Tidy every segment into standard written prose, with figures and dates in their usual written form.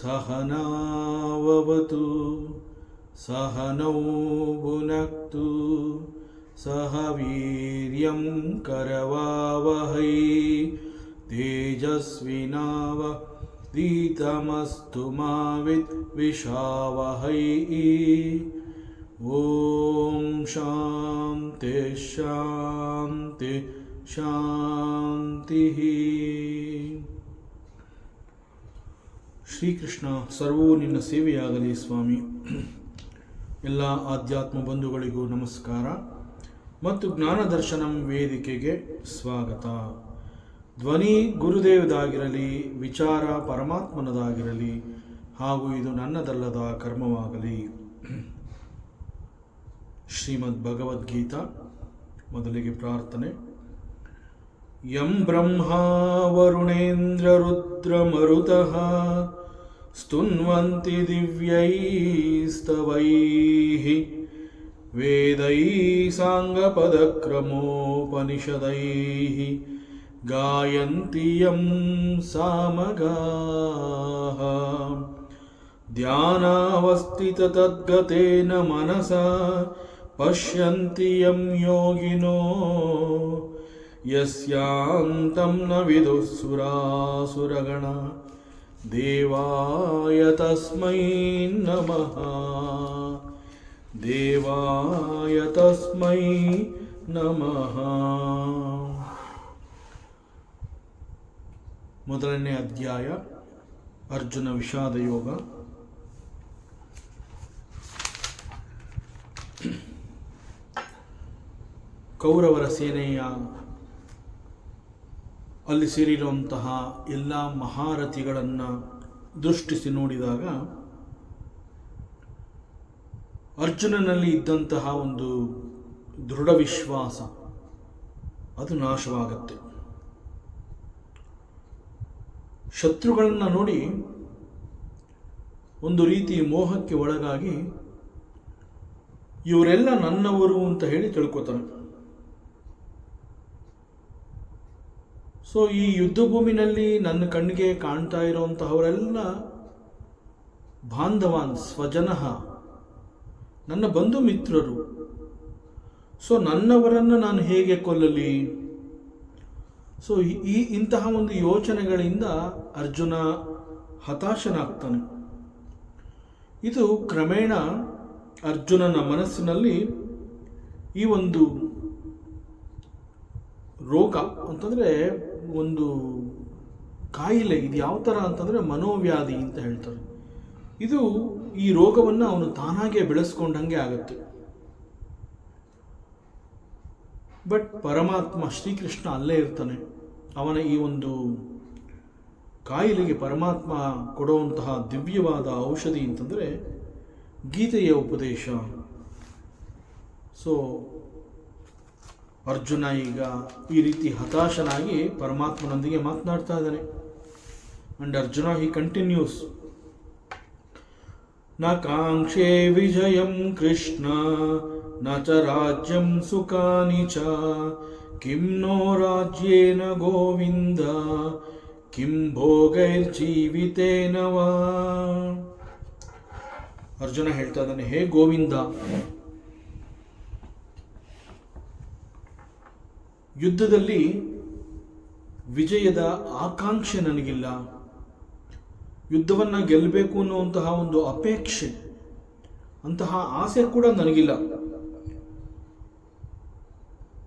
सहनाववतु सहनौ भुनक्तु सह वीर्यं करवावहै तेजस्विनावधीतमस्तु मा विद्विषावहै। ओम शांति शांति ಶಾಂತಿ. ಶ್ರೀಕೃಷ್ಣ, ಸರ್ವೂ ನಿನ್ನ ಸೇವೆಯಾಗಲಿ ಸ್ವಾಮಿ. ಎಲ್ಲ ಆಧ್ಯಾತ್ಮ ಬಂಧುಗಳಿಗೂ ನಮಸ್ಕಾರ ಮತ್ತು ಜ್ಞಾನದರ್ಶನಂ ವೇದಿಕೆಗೆ ಸ್ವಾಗತ. ಧ್ವನಿ ಗುರುದೇವದಾಗಿರಲಿ, ವಿಚಾರ ಪರಮಾತ್ಮನದಾಗಿರಲಿ, ಹಾಗೂ ಇದು ನನ್ನದಲ್ಲದ ಕರ್ಮವಾಗಲಿ. ಶ್ರೀಮದ್ ಭಗವದ್ಗೀತಾ. ಮೊದಲಿಗೆ ಪ್ರಾರ್ಥನೆ. ಯಂ ಬ್ರಹ್ಮಾ ವರುಣೇಂದ್ರ ರುದ್ರಮರುತಃ ಸ್ತುನ್ವಂತಿ ದಿವ್ಯೈಸ್ತವೈಃ ವೇದೈಃ ಸಾಂಗಪದಕ್ರಮೋಪನಿಷದೈಃ ಗಾಯಂತಿ ಯಂ ಸಾಮಗಾಃ ಧ್ಯಾನಾವಸ್ಥಿತತದ್ಗತೇನ ಮನಸಾ ಪಶ್ಯಂತಿ ಯಂ ಯೋಗಿನೋ ಯಸ್ಯಾಂತಂ ನ ವಿದುಃ ಸುರಾಸುರಗಣ ದೇವಾಯ ತಸ್ಮೈ ನಮಃ. ದೇವಾಯ ತಸ್ಮೈ ನಮಃ. ಮೊದಲನೇ ಅಧ್ಯಾಯ, ಅರ್ಜುನ ವಿಷಾದ ಯೋಗ. ಕೌರವರ ಸೇನೆಯ ಅಲ್ಲಿ ಸೇರಿರುವಂತಹ ಎಲ್ಲ ಮಹಾರಥಿಗಳನ್ನು ದೃಷ್ಟಿಸಿ ನೋಡಿದಾಗ ಅರ್ಜುನನಲ್ಲಿ ಇದ್ದಂತಹ ಒಂದು ದೃಢ ವಿಶ್ವಾಸ ಅದು ನಾಶವಾಗತ್ತೆ. ಶತ್ರುಗಳನ್ನು ನೋಡಿ ಒಂದು ರೀತಿ ಮೋಹಕ್ಕೆ ಒಳಗಾಗಿ ಇವರೆಲ್ಲ ನನ್ನವರು ಅಂತ ಹೇಳಿ ತಿಳ್ಕೊತಾನೆ. ಸೊ ಈ ಯುದ್ಧ ಭೂಮಿನಲ್ಲಿ ನನ್ನ ಕಣ್ಣಿಗೆ ಕಾಣ್ತಾ ಇರುವಂತಹವರೆಲ್ಲ ಬಾಂಧವಾನ್ ಸ್ವಜನಃ, ನನ್ನ ಬಂಧು ಮಿತ್ರರು. ಸೊ ನನ್ನವರನ್ನು ನಾನು ಹೇಗೆ ಕೊಲ್ಲಲಿ? ಸೊ ಇಂತಹ ಒಂದು ಯೋಚನೆಗಳಿಂದ ಅರ್ಜುನ ಹತಾಶನಾಗ್ತಾನೆ. ಇದು ಕ್ರಮೇಣ ಅರ್ಜುನನ ಮನಸ್ಸಿನಲ್ಲಿ ಈ ಒಂದು ರೋಗ ಅಂತಂದರೆ ಒಂದು ಕಾಯಿಲೆ, ಇದು ಯಾವ ಥರ ಅಂತಂದರೆ ಮನೋವ್ಯಾಧಿ ಅಂತ ಹೇಳ್ತಾರೆ. ಇದು ಈ ರೋಗವನ್ನು ಅವನು ತಾನಾಗೆ ಬೆಳೆಸ್ಕೊಂಡಂಗೆ ಆಗುತ್ತೆ. ಬಟ್ ಪರಮಾತ್ಮ ಶ್ರೀಕೃಷ್ಣ ಅಲ್ಲೇ ಇರ್ತಾನೆ. ಅವನ ಈ ಒಂದು ಕಾಯಿಲೆಗೆ ಪರಮಾತ್ಮ ಕೊಡುವಂತಹ ದಿವ್ಯವಾದ ಔಷಧಿ ಅಂತಂದರೆ ಗೀತೆಯ ಉಪದೇಶ. ಸೊ ಅರ್ಜುನ ಈಗ ಈ ರೀತಿ ಹತಾಶನಾಗಿ ಪರಮಾತ್ಮನೊಂದಿಗೆ ಮಾತನಾಡ್ತಾ ಇದ್ದಾನೆ. ಅಂಡ್ ಅರ್ಜುನ ಹಿ ಕಂಟಿನ್ಯೂಸ್, ನ ಕಾಂಕ್ಷೆ ವಿಜಯಂ ಕೃಷ್ಣ ನ ಚ ರಾಜ್ಯಂ ಸುಖಾನಿ ಚ ಕಿಂ ನೋ ರಾಜ್ಯೇನ ಗೋವಿಂದ ಕಿಂ ಭೋಗೈರ್ಜೀವಿತೇನ ವಾ. ಅರ್ಜುನ ಹೇಳ್ತಾ ಇದ್ದಾನೆ, ಹೇ ಗೋವಿಂದ, ಯುದ್ಧದಲ್ಲಿ ವಿಜಯದ ಆಕಾಂಕ್ಷೆ ನನಗಿಲ್ಲ. ಯುದ್ಧವನ್ನು ಗೆಲ್ಲಬೇಕು ಅನ್ನುವಂತಹ ಒಂದು ಅಪೇಕ್ಷೆ, ಅಂತಹ ಆಸೆ ಕೂಡ ನನಗಿಲ್ಲ.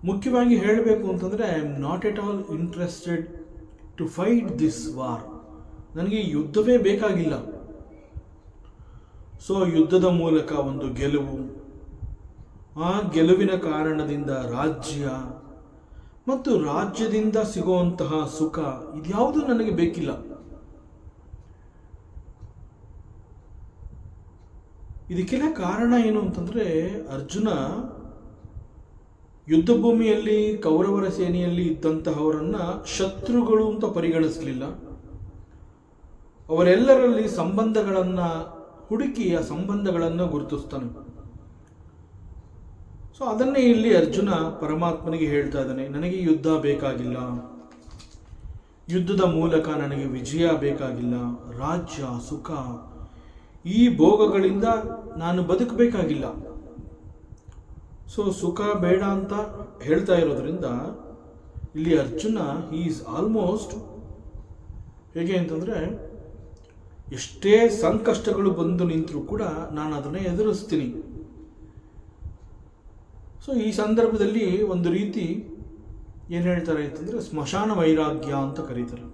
ಮುಖ್ಯವಾಗಿ ಹೇಳಬೇಕು ಅಂತಂದರೆ I am not at all interested to fight this war. ನನಗೆ ಯುದ್ಧವೇ ಬೇಕಾಗಿಲ್ಲ. ಸೊ ಯುದ್ಧದ ಮೂಲಕ ಒಂದು ಗೆಲುವು, ಆ ಗೆಲುವಿನ ಕಾರಣದಿಂದ ರಾಜ್ಯ ಮತ್ತು ರಾಜ್ಯದಿಂದ ಸಿಗುವಂತಹ ಸುಖ, ಇದ್ಯಾವುದು ನನಗೆ ಬೇಕಿಲ್ಲ. ಇದಕ್ಕೆಲ್ಲ ಕಾರಣ ಏನು ಅಂತಂದರೆ ಅರ್ಜುನ ಯುದ್ಧ ಭೂಮಿಯಲ್ಲಿ ಕೌರವರ ಸೇನೆಯಲ್ಲಿ ಇದ್ದಂತಹವರನ್ನ ಶತ್ರುಗಳು ಅಂತ ಪರಿಗಣಿಸಲಿಲ್ಲ. ಅವರೆಲ್ಲರಲ್ಲಿ ಸಂಬಂಧಗಳನ್ನು ಹುಡುಕಿ ಆ ಸಂಬಂಧಗಳನ್ನು ಗುರುತಿಸ್ತಾನೆ. ಸೊ ಅದನ್ನೇ ಇಲ್ಲಿ ಅರ್ಜುನ ಪರಮಾತ್ಮನಿಗೆ ಹೇಳ್ತಾ ಇದ್ದಾನೆ, ನನಗೆ ಯುದ್ಧ ಬೇಕಾಗಿಲ್ಲ. ಯುದ್ಧದ ಮೂಲಕ ನನಗೆ ವಿಜಯ ಬೇಕಾಗಿಲ್ಲ, ರಾಜ್ಯ ಸುಖ ಈ ಭೋಗಗಳಿಂದ ನಾನು ಬದುಕಬೇಕಾಗಿಲ್ಲ. ಸೊ ಸುಖ ಬೇಡ ಅಂತ ಹೇಳ್ತಾ ಇರೋದ್ರಿಂದ ಇಲ್ಲಿ ಅರ್ಜುನ ಈಸ್ ಆಲ್ಮೋಸ್ಟ್ ಹೇಗೆ ಅಂತಂದರೆ, ಎಷ್ಟೇ ಸಂಕಷ್ಟಗಳು ಬಂದು ನಿಂತರೂ ಕೂಡ ನಾನು ಅದನ್ನು ಎದುರಿಸ್ತೀನಿ. ಸೊ ಈ ಸಂದರ್ಭದಲ್ಲಿ ಒಂದು ರೀತಿ ಏನು ಹೇಳ್ತಾರೆ ಅಂತಂದರೆ ಸ್ಮಶಾನ ವೈರಾಗ್ಯ ಅಂತ ಕರೀತಾರೆ.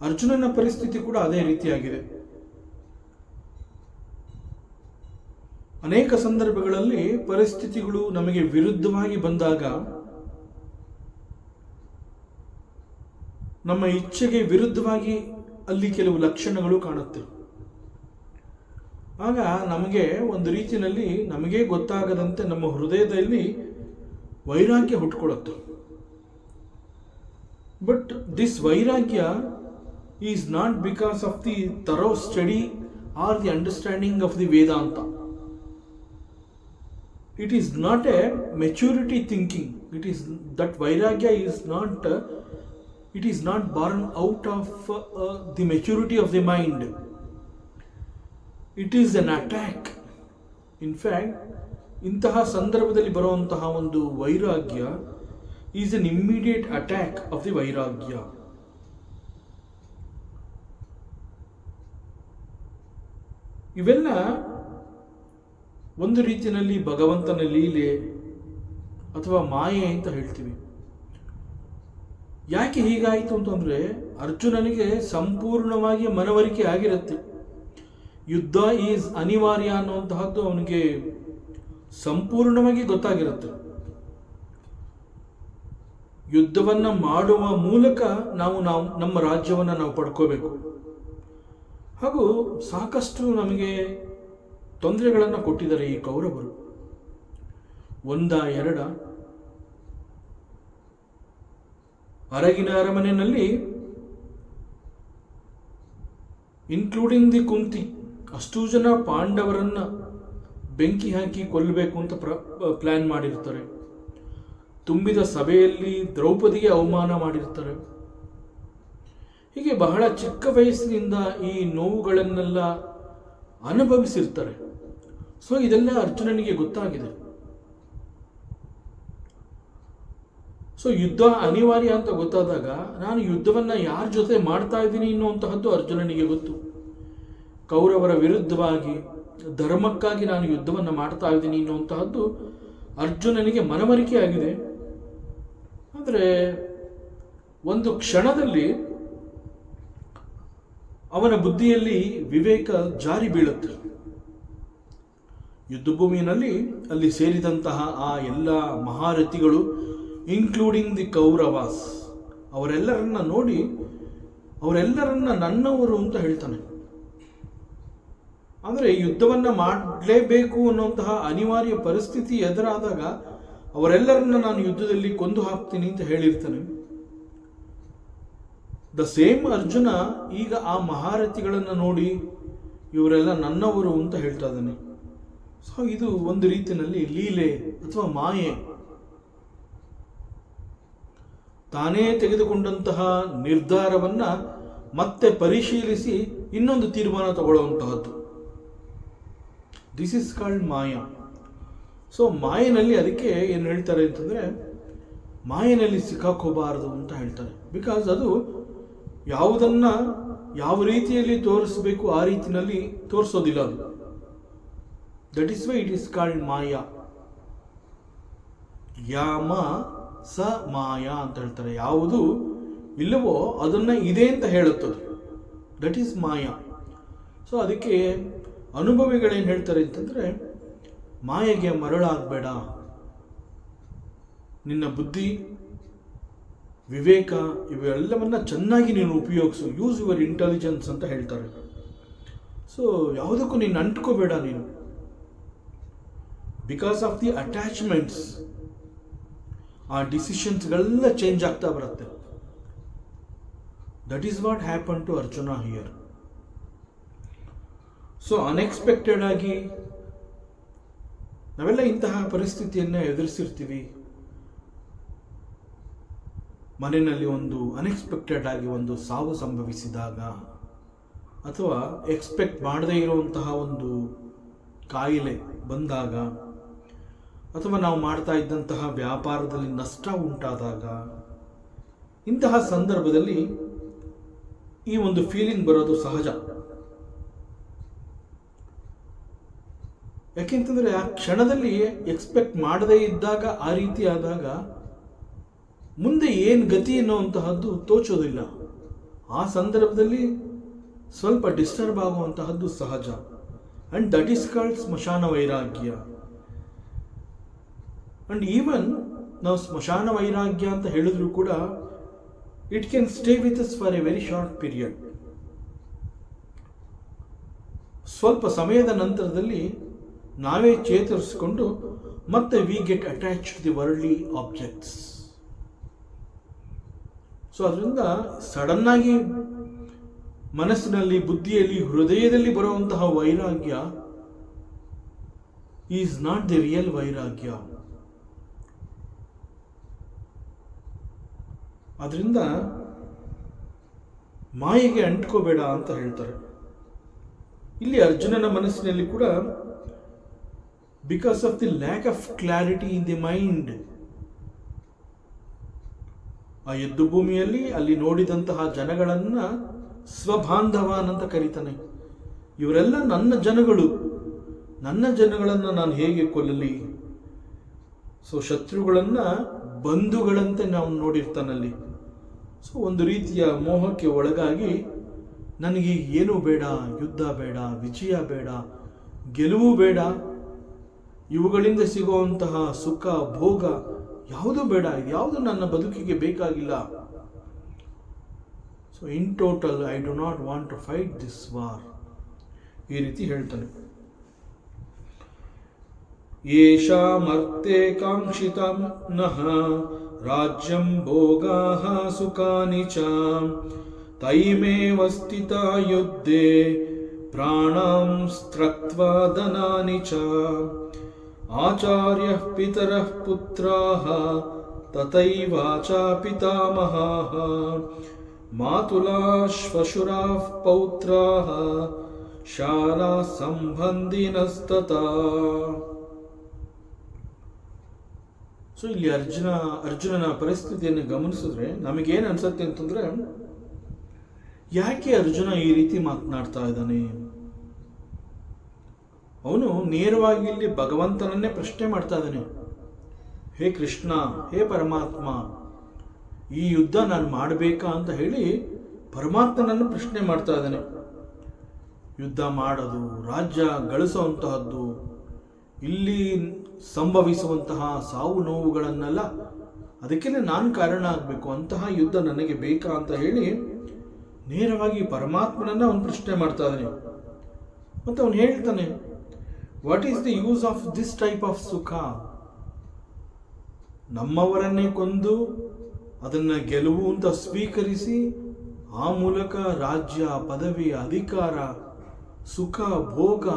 ಅರ್ಜುನನ ಪರಿಸ್ಥಿತಿ ಕೂಡ ಅದೇ ರೀತಿಯಾಗಿದೆ. ಅನೇಕ ಸಂದರ್ಭಗಳಲ್ಲಿ ಪರಿಸ್ಥಿತಿಗಳು ನಮಗೆ ವಿರುದ್ಧವಾಗಿ ಬಂದಾಗ, ನಮ್ಮ ಇಚ್ಛೆಗೆ ವಿರುದ್ಧವಾಗಿ ಅಲ್ಲಿ ಕೆಲವು ಲಕ್ಷಣಗಳು ಕಾಣುತ್ತೆ. ಆಗ ನಮಗೆ ಒಂದು ರೀತಿಯಲ್ಲಿ ನಮಗೇ ಗೊತ್ತಾಗದಂತೆ ನಮ್ಮ ಹೃದಯದಲ್ಲಿ ವೈರಾಗ್ಯ ಹುಟ್ಕೊಳ್ಳುತ್ತೆ. ಬಟ್ ದಿಸ್ ವೈರಾಗ್ಯ is not because of the thorough study R the understanding of the Vedanta. It is not a maturity thinking. That vairagya is not born out of the maturity of the mind. It is an attack. In fact, ಇಂತಹ ಸಂದರ್ಭದಲ್ಲಿ ಬರುವಂತಹ ಒಂದು ವೈರಾಗ್ಯ is an immediate attack of the ವೈರಾಗ್ಯ. ಇವೆಲ್ಲ ಒಂದು ರೀತಿಯಲ್ಲಿ ಭಗವಂತನ ಲೀಲೆ ಅಥವಾ ಮಾಯೆ ಅಂತ ಹೇಳ್ತೀವಿ. ಯಾಕೆ ಹೀಗಾಯಿತು ಅಂತಂದರೆ, ಅರ್ಜುನನಿಗೆ ಸಂಪೂರ್ಣವಾಗಿ ಮನವರಿಕೆ ಆಗಿರುತ್ತೆ. ಯುದ್ಧ ಈಸ್ ಅನಿವಾರ್ಯ ಅನ್ನುವಂತಹದ್ದು ಅವನಿಗೆ ಸಂಪೂರ್ಣವಾಗಿ ಗೊತ್ತಾಗಿರುತ್ತೆ. ಯುದ್ಧವನ್ನು ಮಾಡುವ ಮೂಲಕ ನಾವು ನಮ್ಮ ರಾಜ್ಯವನ್ನು ನಾವು ಪಡ್ಕೋಬೇಕು. ಹಾಗೂ ಸಾಕಷ್ಟು ನಮಗೆ ತೊಂದರೆಗಳನ್ನು ಕೊಟ್ಟಿದ್ದಾರೆ ಈ ಕೌರವರು. ಒಂದ ಎರಡ, ಅರಗಿನ ಅರಮನೆಯಲ್ಲಿ ಇನ್ಕ್ಲೂಡಿಂಗ್ ದಿ ಕುಂತಿ ಅಷ್ಟೂ ಜನ ಪಾಂಡವರನ್ನ ಬೆಂಕಿ ಹಾಕಿ ಕೊಲ್ಲಬೇಕು ಅಂತ ಪ್ಲಾನ್ ಮಾಡಿರ್ತಾರೆ. ತುಂಬಿದ ಸಭೆಯಲ್ಲಿ ದ್ರೌಪದಿಗೆ ಅವಮಾನ ಮಾಡಿರ್ತಾರೆ. ಹೀಗೆ ಬಹಳ ಚಿಕ್ಕ ವಯಸ್ಸಿನಿಂದ ಈ ನೋವುಗಳನ್ನೆಲ್ಲ ಅನುಭವಿಸಿರ್ತಾರೆ. ಸೊ ಇದೆಲ್ಲ ಅರ್ಜುನನಿಗೆ ಗೊತ್ತಾಗಿದೆ. ಸೊ ಯುದ್ಧ ಅನಿವಾರ್ಯ ಅಂತ ಗೊತ್ತಾದಾಗ ನಾನು ಯುದ್ಧವನ್ನು ಯಾರ ಜೊತೆ ಮಾಡ್ತಾ ಇದ್ದೀನಿ ಅನ್ನುವಂತಹದ್ದು ಅರ್ಜುನನಿಗೆ ಗೊತ್ತು. ಕೌರವರ ವಿರುದ್ಧವಾಗಿ ಧರ್ಮಕ್ಕಾಗಿ ನಾನು ಯುದ್ಧವನ್ನು ಮಾಡ್ತಾ ಇದ್ದೀನಿ ಅನ್ನುವಂತಹದ್ದು ಅರ್ಜುನನಿಗೆ ಮನವರಿಕೆ ಆಗಿದೆ. ಆದರೆ ಒಂದು ಕ್ಷಣದಲ್ಲಿ ಅವನ ಬುದ್ಧಿಯಲ್ಲಿ ವಿವೇಕ ಜಾರಿ ಬೀಳುತ್ತೆ. ಯುದ್ಧಭೂಮಿಯಲ್ಲಿ ಅಲ್ಲಿ ಸೇರಿದಂತಹ ಆ ಎಲ್ಲ ಮಹಾರಥಿಗಳು ಇನ್ಕ್ಲೂಡಿಂಗ್ ದಿ ಕೌರವಾಸ್ ಅವರೆಲ್ಲರನ್ನ ನೋಡಿ ಅವರೆಲ್ಲರನ್ನ ನನ್ನವರು ಅಂತ ಹೇಳ್ತಾನೆ. ಆದರೆ ಯುದ್ಧವನ್ನು ಮಾಡಲೇಬೇಕು ಅನ್ನುವಂತಹ ಅನಿವಾರ್ಯ ಪರಿಸ್ಥಿತಿ ಎದುರಾದಾಗ ಅವರೆಲ್ಲರನ್ನ ನಾನು ಯುದ್ಧದಲ್ಲಿ ಕೊಂದು ಹಾಕ್ತೀನಿ ಅಂತ ಹೇಳಿರ್ತಾನೆ. ದ ಸೇಮ್ ಅರ್ಜುನ ಈಗ ಆ ಮಹಾರಥಿಗಳನ್ನು ನೋಡಿ ಇವರೆಲ್ಲ ನನ್ನವರು ಅಂತ ಹೇಳ್ತಾ ಇದ್ದಾನೆ. ಸೊ ಇದು ಒಂದು ರೀತಿಯಲ್ಲಿ ಲೀಲೆ ಅಥವಾ ಮಾಯೆ. ತಾನೇ ತೆಗೆದುಕೊಂಡಂತಹ ನಿರ್ಧಾರವನ್ನ ಮತ್ತೆ ಪರಿಶೀಲಿಸಿ ಇನ್ನೊಂದು ತೀರ್ಮಾನ ತಗೊಳ್ಳುವಂತಹದ್ದು. This is called maya. So ಮಾಯನಲ್ಲಿ ಅದಕ್ಕೆ ಏನು ಹೇಳ್ತಾರೆ ಅಂತಂದರೆ, ಮಾಯನಲ್ಲಿ ಸಿಕ್ಕಾಕೋಬಾರದು ಅಂತ ಹೇಳ್ತಾರೆ. ಬಿಕಾಸ್ ಅದು ಯಾವುದನ್ನ ಯಾವ ರೀತಿಯಲ್ಲಿ ತೋರಿಸಬೇಕು ಆ ರೀತಿಯಲ್ಲಿ ತೋರಿಸೋದಿಲ್ಲ ಅದು. That is why it is called maya. ಯಾಮ ಸ ಮಾಯಾ ಅಂತ ಹೇಳ್ತಾರೆ. ಯಾವುದು ಇಲ್ಲವೋ ಅದನ್ನ ಇದೆ ಅಂತ ಹೇಳುತ್ತದೆ. That is Maya. ಸೊ ಅದಕ್ಕೆ ಅನುಭವಿಗಳೇನು ಹೇಳ್ತಾರೆ ಅಂತಂದರೆ, ಮಾಯೆಗೆ ಮರಳಾಗಬೇಡ, ನಿನ್ನ ಬುದ್ಧಿ ವಿವೇಕ ಇವೆಲ್ಲವನ್ನ ಚೆನ್ನಾಗಿ ನೀನು ಉಪಯೋಗಿಸು, ಯೂಸ್ ಯುವರ್ ಇಂಟೆಲಿಜೆನ್ಸ್ ಅಂತ ಹೇಳ್ತಾರೆ. ಸೊ ಯಾವುದಕ್ಕೂ ನೀನು ಅಂಟ್ಕೋಬೇಡ ನೀನು. ಬಿಕಾಸ್ ಆಫ್ ದಿ ಅಟ್ಯಾಚ್ಮೆಂಟ್ಸ್ ಆ ಡಿಸಿಷನ್ಸ್ಗಳೆಲ್ಲ ಚೇಂಜ್ ಆಗ್ತಾ ಬರುತ್ತೆ. That is what happen to Arjuna here. So unexpected ಆಗಿ ನಾವೆಲ್ಲ ಇಂತಹ ಪರಿಸ್ಥಿತಿಯನ್ನು ಎದುರಿಸಿರ್ತೀವಿ. ಮನೆಯಲ್ಲಿ ಒಂದು ಅನ್ಎಕ್ಸ್ಪೆಕ್ಟೆಡ್ ಆಗಿ ಒಂದು ಸಾವು ಸಂಭವಿಸಿದಾಗ, ಅಥವಾ ಎಕ್ಸ್ಪೆಕ್ಟ್ ಮಾಡದೇ ಇರುವಂತಹ ಒಂದು ಕಾಯಿಲೆ ಬಂದಾಗ, ಅಥವಾ ನಾವು ಮಾಡ್ತಾ ಇದ್ದಂತಹ ವ್ಯಾಪಾರದಲ್ಲಿ ನಷ್ಟ ಉಂಟಾದಾಗ, ಇಂತಹ ಸಂದರ್ಭದಲ್ಲಿ ಈ ಒಂದು ಫೀಲಿಂಗ್ ಬರೋದು ಸಹಜ. ಯಾಕೆಂತಂದರೆ ಆ ಕ್ಷಣದಲ್ಲಿ ಎಕ್ಸ್ಪೆಕ್ಟ್ ಮಾಡದೇ ಇದ್ದಾಗ ಆ ರೀತಿ ಆದಾಗ ಮುಂದೆ ಏನು ಗತಿ ಎನ್ನುವಂತಹದ್ದು ತೋಚೋದಿಲ್ಲ. ಆ ಸಂದರ್ಭದಲ್ಲಿ ಸ್ವಲ್ಪ ಡಿಸ್ಟರ್ಬ್ ಆಗುವಂತಹದ್ದು ಸಹಜ. ಅಂಡ್ ದಟ್ ಈಸ್ ಕಾಲ್ಡ್ ಸ್ಮಶಾನ ವೈರಾಗ್ಯ. ಅಂಡ್ ಈವನ್ ನಾವು ಸ್ಮಶಾನ ವೈರಾಗ್ಯ ಅಂತ ಹೇಳಿದ್ರು ಕೂಡ it can stay with us for a very short period. ಸ್ವಲ್ಪ ಸಮಯದ ನಂತರದಲ್ಲಿ ನಾವೇ ಚೇತರಿಸಿಕೊಂಡು ಮತ್ತೆ we get attach to the worldly objects. So ಅದರಿಂದ ಸಡನ್ ಆಗಿ ಮನಸ್ಸಿನಲ್ಲಿ, ಬುದ್ಧಿಯಲ್ಲಿ, ಹೃದಯದಲ್ಲಿ ಬರುವಂತಹ ವೈರಾಗ್ಯ ಈಸ್ ನಾಟ್ ದಿ ರಿಯಲ್ ವೈರಾಗ್ಯ. ಅದರಿಂದ ಮಾಯೆಗೆ ಅಂಟ್ಕೋಬೇಡ ಅಂತ ಹೇಳ್ತಾರೆ. ಇಲ್ಲಿ ಅರ್ಜುನನ ಮನಸ್ಸಿನಲ್ಲಿ ಕೂಡ because of the lack of clarity in the mind, ಆ ಯುದ್ಧ ಭೂಮಿಯಲ್ಲಿ ಅಲ್ಲಿ ನೋಡಿದಂತಹ ಜನಗಳನ್ನ ಸ್ವಬಾಂಧವಾನ್ ಅಂತ ಕರೀತಾನೆ. ಇವರೆಲ್ಲ ನನ್ನ ಜನಗಳು, ನನ್ನ ಜನಗಳನ್ನು ನಾನು ಹೇಗೆ ಕೊಲ್ಲಲಿ? ಸೊ ಶತ್ರುಗಳನ್ನ ಬಂಧುಗಳಂತೆ ನಾವು ನೋಡಿರ್ತಾನಲ್ಲಿ. ಸೊ ಒಂದು ರೀತಿಯ ಮೋಹಕ್ಕೆ ಒಳಗಾಗಿ ನನಗೆ ಏನೂ ಬೇಡ, ಯುದ್ಧ ಬೇಡ, ವಿಜಯ ಬೇಡ, ಗೆಲುವು ಬೇಡ, ಇವುಗಳಿಂದ ಸಿಗುವಂತಹ ಸುಖ ಭೋಗ ಯಾವುದೂ ಬೇಡ, ಇದ್ಯಾವುದು ನನ್ನ ಬದುಕಿಗೆ ಬೇಕಾಗಿಲ್ಲ. So in total I do not want to fight this war, ಈ ರೀತಿ ಹೇಳ್ತಾನೆ. ಯೇಷಾಮರ್ಥೇ ಕಾಂಕ್ಷಿತಂ ನಃ ರಾಜ್ಯಂ ಭೋಗಾಃ ಸುಖಾನಿ ಚ ತೈಮೇವ ಸ್ಥಿತಾ ಯುದ್ಧೇ ಪ್ರಾಣಾಂ ತ್ಯಕ್ತ್ವಾ ಧನಾನಿ ಚ ಆಚಾರ್ಯಃ ಪಿತರಃ ಪುತ್ರಾಃ ತಥೈವಾಚ ಪಿತಾಮಹಾಃ ಮಾತುಲಾಃ ಶ್ವಶುರಾಃ ಪೌತ್ರಾಃ ಶಾಲಾ ಸಂಬಂಧಿನಸ್ತತಾ. ಸೊ ಇಲ್ಲಿ ಅರ್ಜುನನ ಪರಿಸ್ಥಿತಿಯನ್ನು ಗಮನಿಸಿದ್ರೆ ನಮಗೇನು ಅನ್ಸುತ್ತೆ ಅಂತಂದ್ರೆ, ಯಾಕೆ ಅರ್ಜುನ ಈ ರೀತಿ ಮಾತನಾಡ್ತಾ ಇದ್ದಾನೆ? ಅವನು ನೇರವಾಗಿ ಇಲ್ಲಿ ಭಗವಂತನನ್ನೇ ಪ್ರಶ್ನೆ ಮಾಡ್ತಾ ಇದ್ದಾನೆ. ಹೇ ಕೃಷ್ಣ, ಹೇ ಪರಮಾತ್ಮ, ಈ ಯುದ್ಧ ನಾನು ಮಾಡಬೇಕಾ ಅಂತ ಹೇಳಿ ಪರಮಾತ್ಮನನ್ನು ಪ್ರಶ್ನೆ ಮಾಡ್ತಾ ಇದ್ದಾನೆ. ಯುದ್ಧ ಮಾಡೋದು, ರಾಜ್ಯ ಗಳಿಸುವಂತಹದ್ದು, ಇಲ್ಲಿ ಸಂಭವಿಸುವಂತಹ ಸಾವು ನೋವುಗಳನ್ನೆಲ್ಲ ಅದಕ್ಕೆಲ್ಲ ನಾನು ಕಾರಣ ಆಗಬೇಕು, ಅಂತಹ ಯುದ್ಧ ನನಗೆ ಬೇಕಾ ಅಂತ ಹೇಳಿ ನೇರವಾಗಿ ಪರಮಾತ್ಮನನ್ನ ಅವನು ಪ್ರಶ್ನೆ ಮಾಡ್ತಾ ಇದ್ದಾನೆ. ಮತ್ತು ಅವನು ಹೇಳ್ತಾನೆ, what is the use of this type of ಸುಖ? ನಮ್ಮವರನ್ನೇ ಕೊಂದು ಅದನ್ನ ಗೆಲುವು ಅಂತ ಸ್ವೀಕರಿಸಿ ಆ ಮೂಲಕ ರಾಜ್ಯ, ಪದವಿ, ಅಧಿಕಾರ, ಸುಖ, ಭೋಗ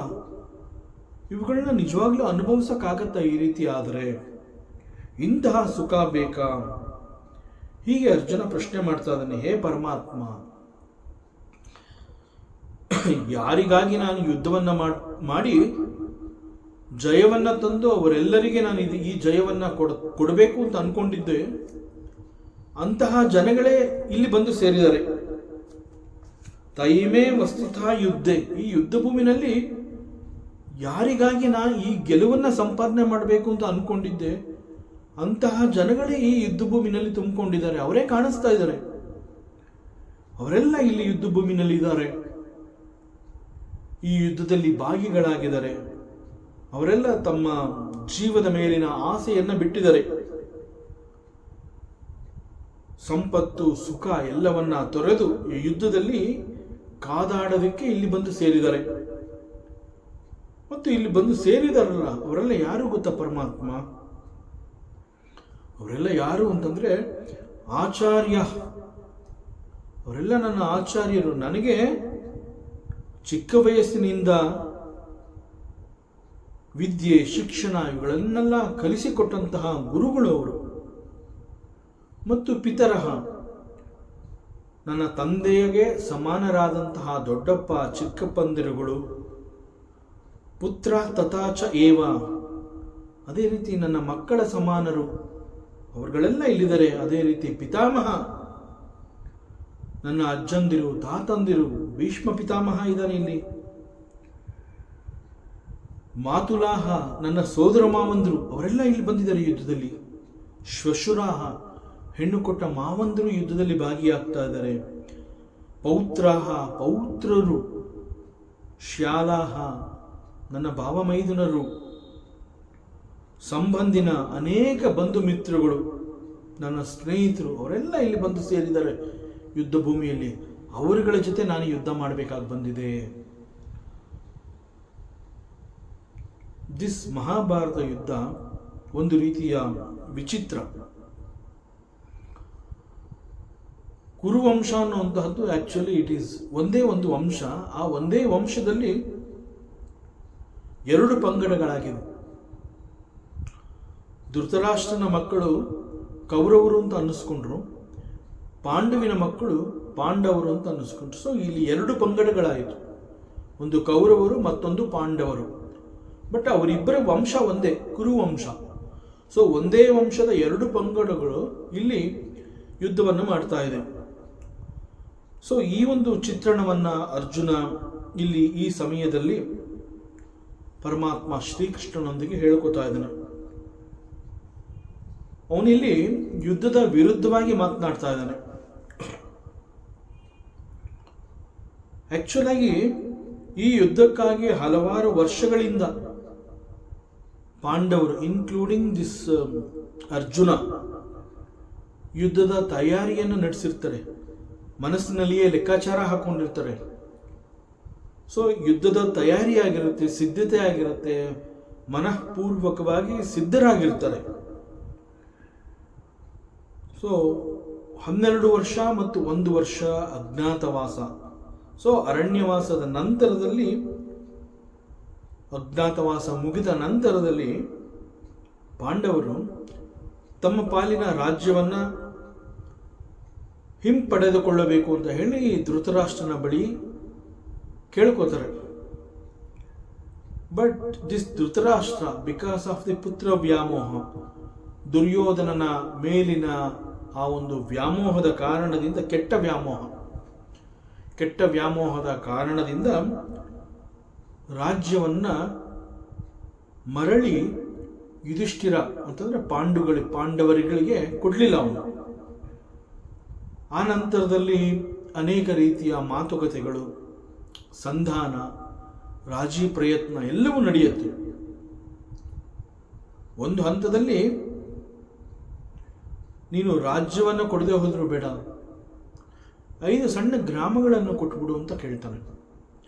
ಇವುಗಳನ್ನ ನಿಜವಾಗ್ಲೂ ಅನುಭವಿಸಕ್ಕಾಗತ್ತಾ? ಈ ರೀತಿ ಆದರೆ ಇಂತಹ ಸುಖ ಬೇಕಾ? ಹೀಗೆ ಅರ್ಜುನ ಪ್ರಶ್ನೆ ಮಾಡ್ತಾ ಇದ್ದಾನೆ. ಹೇ ಪರಮಾತ್ಮ, ಯಾರಿಗಾಗಿ ನಾನು ಯುದ್ಧವನ್ನ ಮಾಡಿ ಜಯವನ್ನ ತಂದು ಅವರೆಲ್ಲರಿಗೆ ನಾನು ಈ ಜಯವನ್ನ ಕೊಡಬೇಕು ಅಂತ ಅನ್ಕೊಂಡಿದ್ದೆ, ಅಂತಹ ಜನಗಳೇ ಇಲ್ಲಿ ಬಂದು ಸೇರಿದ್ದಾರೆ. ತೈಮೇ ವಸ್ತುತಃ ಯುದ್ಧೆ, ಈ ಯುದ್ಧ ಭೂಮಿನಲ್ಲಿ ಯಾರಿಗಾಗಿ ನಾನು ಈ ಗೆಲುವನ್ನ ಸಂಪಾದನೆ ಮಾಡಬೇಕು ಅಂತ ಅನ್ಕೊಂಡಿದ್ದೆ, ಅಂತಹ ಜನಗಳೇ ಈ ಯುದ್ಧ ಭೂಮಿನಲ್ಲಿ ತುಂಬಿಕೊಂಡಿದ್ದಾರೆ. ಅವರೇ ಕಾಣಿಸ್ತಾ ಇದ್ದಾರೆ, ಅವರೆಲ್ಲ ಇಲ್ಲಿ ಯುದ್ಧ ಭೂಮಿನಲ್ಲಿ ಇದ್ದಾರೆ, ಈ ಯುದ್ಧದಲ್ಲಿ ಭಾಗಿಗಳಾಗಿದ್ದಾರೆ. ಅವರೆಲ್ಲ ತಮ್ಮ ಜೀವದ ಮೇಲಿನ ಆಸೆಯನ್ನ ಬಿಟ್ಟಿದ್ದಾರೆ. ಸಂಪತ್ತು, ಸುಖ ಎಲ್ಲವನ್ನ ತೊರೆದು ಈ ಯುದ್ಧದಲ್ಲಿ ಕಾದಾಡೋದಕ್ಕೆ ಇಲ್ಲಿ ಬಂದು ಸೇರಿದ್ದಾರೆ. ಮತ್ತು ಇಲ್ಲಿ ಬಂದು ಸೇರಿದಾರಲ್ಲ, ಅವರೆಲ್ಲ ಯಾರು ಗೊತ್ತಾ ಪರಮಾತ್ಮ? ಅವರೆಲ್ಲ ಯಾರು ಅಂತಂದ್ರೆ ಆಚಾರ್ಯ. ಅವರೆಲ್ಲ ನನ್ನ ಆಚಾರ್ಯರು. ನನಗೆ ಚಿಕ್ಕ ವಯಸ್ಸಿನಿಂದ ವಿದ್ಯೆ, ಶಿಕ್ಷಣ ಇವುಗಳನ್ನೆಲ್ಲ ಕಲಿಸಿಕೊಟ್ಟಂತಹ ಗುರುಗಳು ಅವರು. ಮತ್ತು ಪಿತರಃ, ನನ್ನ ತಂದೆಗೆ ಸಮಾನರಾದಂತಹ ದೊಡ್ಡಪ್ಪ ಚಿಕ್ಕಪ್ಪಂದಿರುಗಳು, ಪುತ್ರ ತಥಾಚ ಏವ, ಅದೇ ರೀತಿ ನನ್ನ ಮಕ್ಕಳ ಸಮಾನರು ಅವರುಗಳೆಲ್ಲ ಇಲ್ಲಿದ್ದಾರೆ. ಅದೇ ರೀತಿ ಪಿತಾಮಹ, ನನ್ನ ಅಜ್ಜಂದಿರು ತಾತಂದಿರು, ಭೀಷ್ಮ ಪಿತಾಮಹ ಇದ್ದಾನೆ ಇಲ್ಲಿ. ಮಾತುಲಾಹ, ನನ್ನ ಸೋದರ ಮಾವಂದರು ಅವರೆಲ್ಲ ಇಲ್ಲಿ ಬಂದಿದ್ದಾರೆ ಯುದ್ಧದಲ್ಲಿ. ಶ್ವಶುರಾಹ, ಹೆಣ್ಣು ಕೊಟ್ಟ ಮಾವಂದರು ಯುದ್ಧದಲ್ಲಿ ಭಾಗಿಯಾಗ್ತಾ ಇದ್ದಾರೆ. ಪೌತ್ರಾಹ, ಪೌತ್ರರು. ಶ್ಯಾಲಾಹ, ನನ್ನ ಭಾವಮೈದುನರು. ಸಂಬಂಧಿನ, ಅನೇಕ ಬಂಧು ಮಿತ್ರಗಳು, ನನ್ನ ಸ್ನೇಹಿತರು ಅವರೆಲ್ಲ ಇಲ್ಲಿ ಬಂದು ಸೇರಿದ್ದಾರೆ ಯುದ್ಧ ಭೂಮಿಯಲ್ಲಿ. ಅವರುಗಳ ಜೊತೆ ನಾನು ಯುದ್ಧ ಮಾಡಬೇಕಾಗಿ ಬಂದಿದೆ. ದಿಸ್ ಮಹಾಭಾರತ ಯುದ್ಧ ಒಂದು ರೀತಿಯ ವಿಚಿತ್ರ. ಕುರುವಂಶ ಅನ್ನುವಂತಹದ್ದು ಆಕ್ಚುಲಿ ಇಟ್ ಈಸ್ ಒಂದೇ ಒಂದು ವಂಶ. ಆ ಒಂದೇ ವಂಶದಲ್ಲಿ ಎರಡು ಪಂಗಡಗಳಾಗಿವೆ. ಧೃತರಾಷ್ಟ್ರನ ಮಕ್ಕಳು ಕೌರವರು ಅಂತ ಅನ್ನಿಸ್ಕೊಂಡ್ರು, ಪಾಂಡವಿನ ಮಕ್ಕಳು ಪಾಂಡವರು ಅಂತ ಅನ್ನಿಸ್ಕೊಂಡ್ರು. ಸೊ ಇಲ್ಲಿ ಎರಡು ಪಂಗಡಗಳಾಯಿತು, ಒಂದು ಕೌರವರು ಮತ್ತೊಂದು ಪಾಂಡವರು. ಬಟ್ ಅವರಿಬ್ಬರ ವಂಶ ಒಂದೇ, ಕುರುವಂಶ. ಸೊ ಒಂದೇ ವಂಶದ ಎರಡು ಪಂಗಡಗಳು ಇಲ್ಲಿ ಯುದ್ಧವನ್ನು ಮಾಡ್ತಾ ಇದೆ. ಸೊ ಈ ಒಂದು ಚಿತ್ರಣವನ್ನ ಅರ್ಜುನ ಇಲ್ಲಿ ಈ ಸಮಯದಲ್ಲಿ ಪರಮಾತ್ಮ ಶ್ರೀಕೃಷ್ಣನೊಂದಿಗೆ ಹೇಳ್ಕೊತಾ ಇದ್ದಾನೆ. ಅವನಿಲ್ಲಿ ಯುದ್ಧದ ವಿರುದ್ಧವಾಗಿ ಮಾತನಾಡ್ತಾ ಇದ್ದಾನೆ. ಆಕ್ಚುಲ್ ಆಗಿ ಈ ಯುದ್ಧಕ್ಕಾಗಿ ಹಲವಾರು ವರ್ಷಗಳಿಂದ ಪಾಂಡವರು, ಇನ್ಕ್ಲೂಡಿಂಗ್ ದಿಸ್ ಅರ್ಜುನ, ಯುದ್ಧದ ತಯಾರಿಯನ್ನು ನಡೆಸಿರ್ತಾರೆ. ಮನಸ್ಸಿನಲ್ಲಿಯೇ ಲೆಕ್ಕಾಚಾರ ಹಾಕೊಂಡಿರ್ತಾರೆ. ಸೊ ಯುದ್ಧದ ತಯಾರಿ ಆಗಿರುತ್ತೆ, ಸಿದ್ಧತೆ ಆಗಿರುತ್ತೆ, ಮನಃಪೂರ್ವಕವಾಗಿ ಸಿದ್ಧರಾಗಿರ್ತಾರೆ. ಸೊ 12 ವರ್ಷ ಮತ್ತು 1 ವರ್ಷ ಅಜ್ಞಾತವಾಸ. ಸೊ ಅರಣ್ಯವಾಸದ ನಂತರದಲ್ಲಿ, ಅಜ್ಞಾತವಾಸ ಮುಗಿದ ನಂತರದಲ್ಲಿ ಪಾಂಡವರು ತಮ್ಮ ಪಾಲಿನ ರಾಜ್ಯವನ್ನ ಹಿಂಪಡೆದುಕೊಳ್ಳಬೇಕು ಅಂತ ಹೇಳಿ ಧೃತರಾಷ್ಟ್ರನ ಬಳಿ ಕೇಳ್ಕೋತಾರೆ. But this Dhritarashtra, because of the ಪುತ್ರ ವ್ಯಾಮೋಹ, ದುರ್ಯೋಧನನ ಮೇಲಿನ ಆ ಒಂದು ವ್ಯಾಮೋಹದ ಕಾರಣದಿಂದ, ಕೆಟ್ಟ ವ್ಯಾಮೋಹದ ಕಾರಣದಿಂದ ರಾಜ್ಯವನ್ನ ಮರಳಿ ಯುಧಿಷ್ಠಿರ ಅಂತಂದ್ರೆ ಪಾಂಡವರುಗಳಿಗೆ ಕೊಡ್ಲಿಲ್ಲ ಅವನು. ಆ ನಂತರದಲ್ಲಿ ಅನೇಕ ರೀತಿಯ ಮಾತುಕತೆಗಳು, ಸಂಧಾನ, ರಾಜಿ ಪ್ರಯತ್ನ ಎಲ್ಲವೂ ನಡೆಯುತ್ತೆ. ಒಂದು ಹಂತದಲ್ಲಿ ನೀನು ರಾಜ್ಯವನ್ನು ಕೊಡದೆ ಹೋದರೂ ಬೇಡ, 5 ಸಣ್ಣ ಗ್ರಾಮಗಳನ್ನು ಕೊಟ್ಬಿಡು ಅಂತ ಕೇಳ್ತಾನೆ.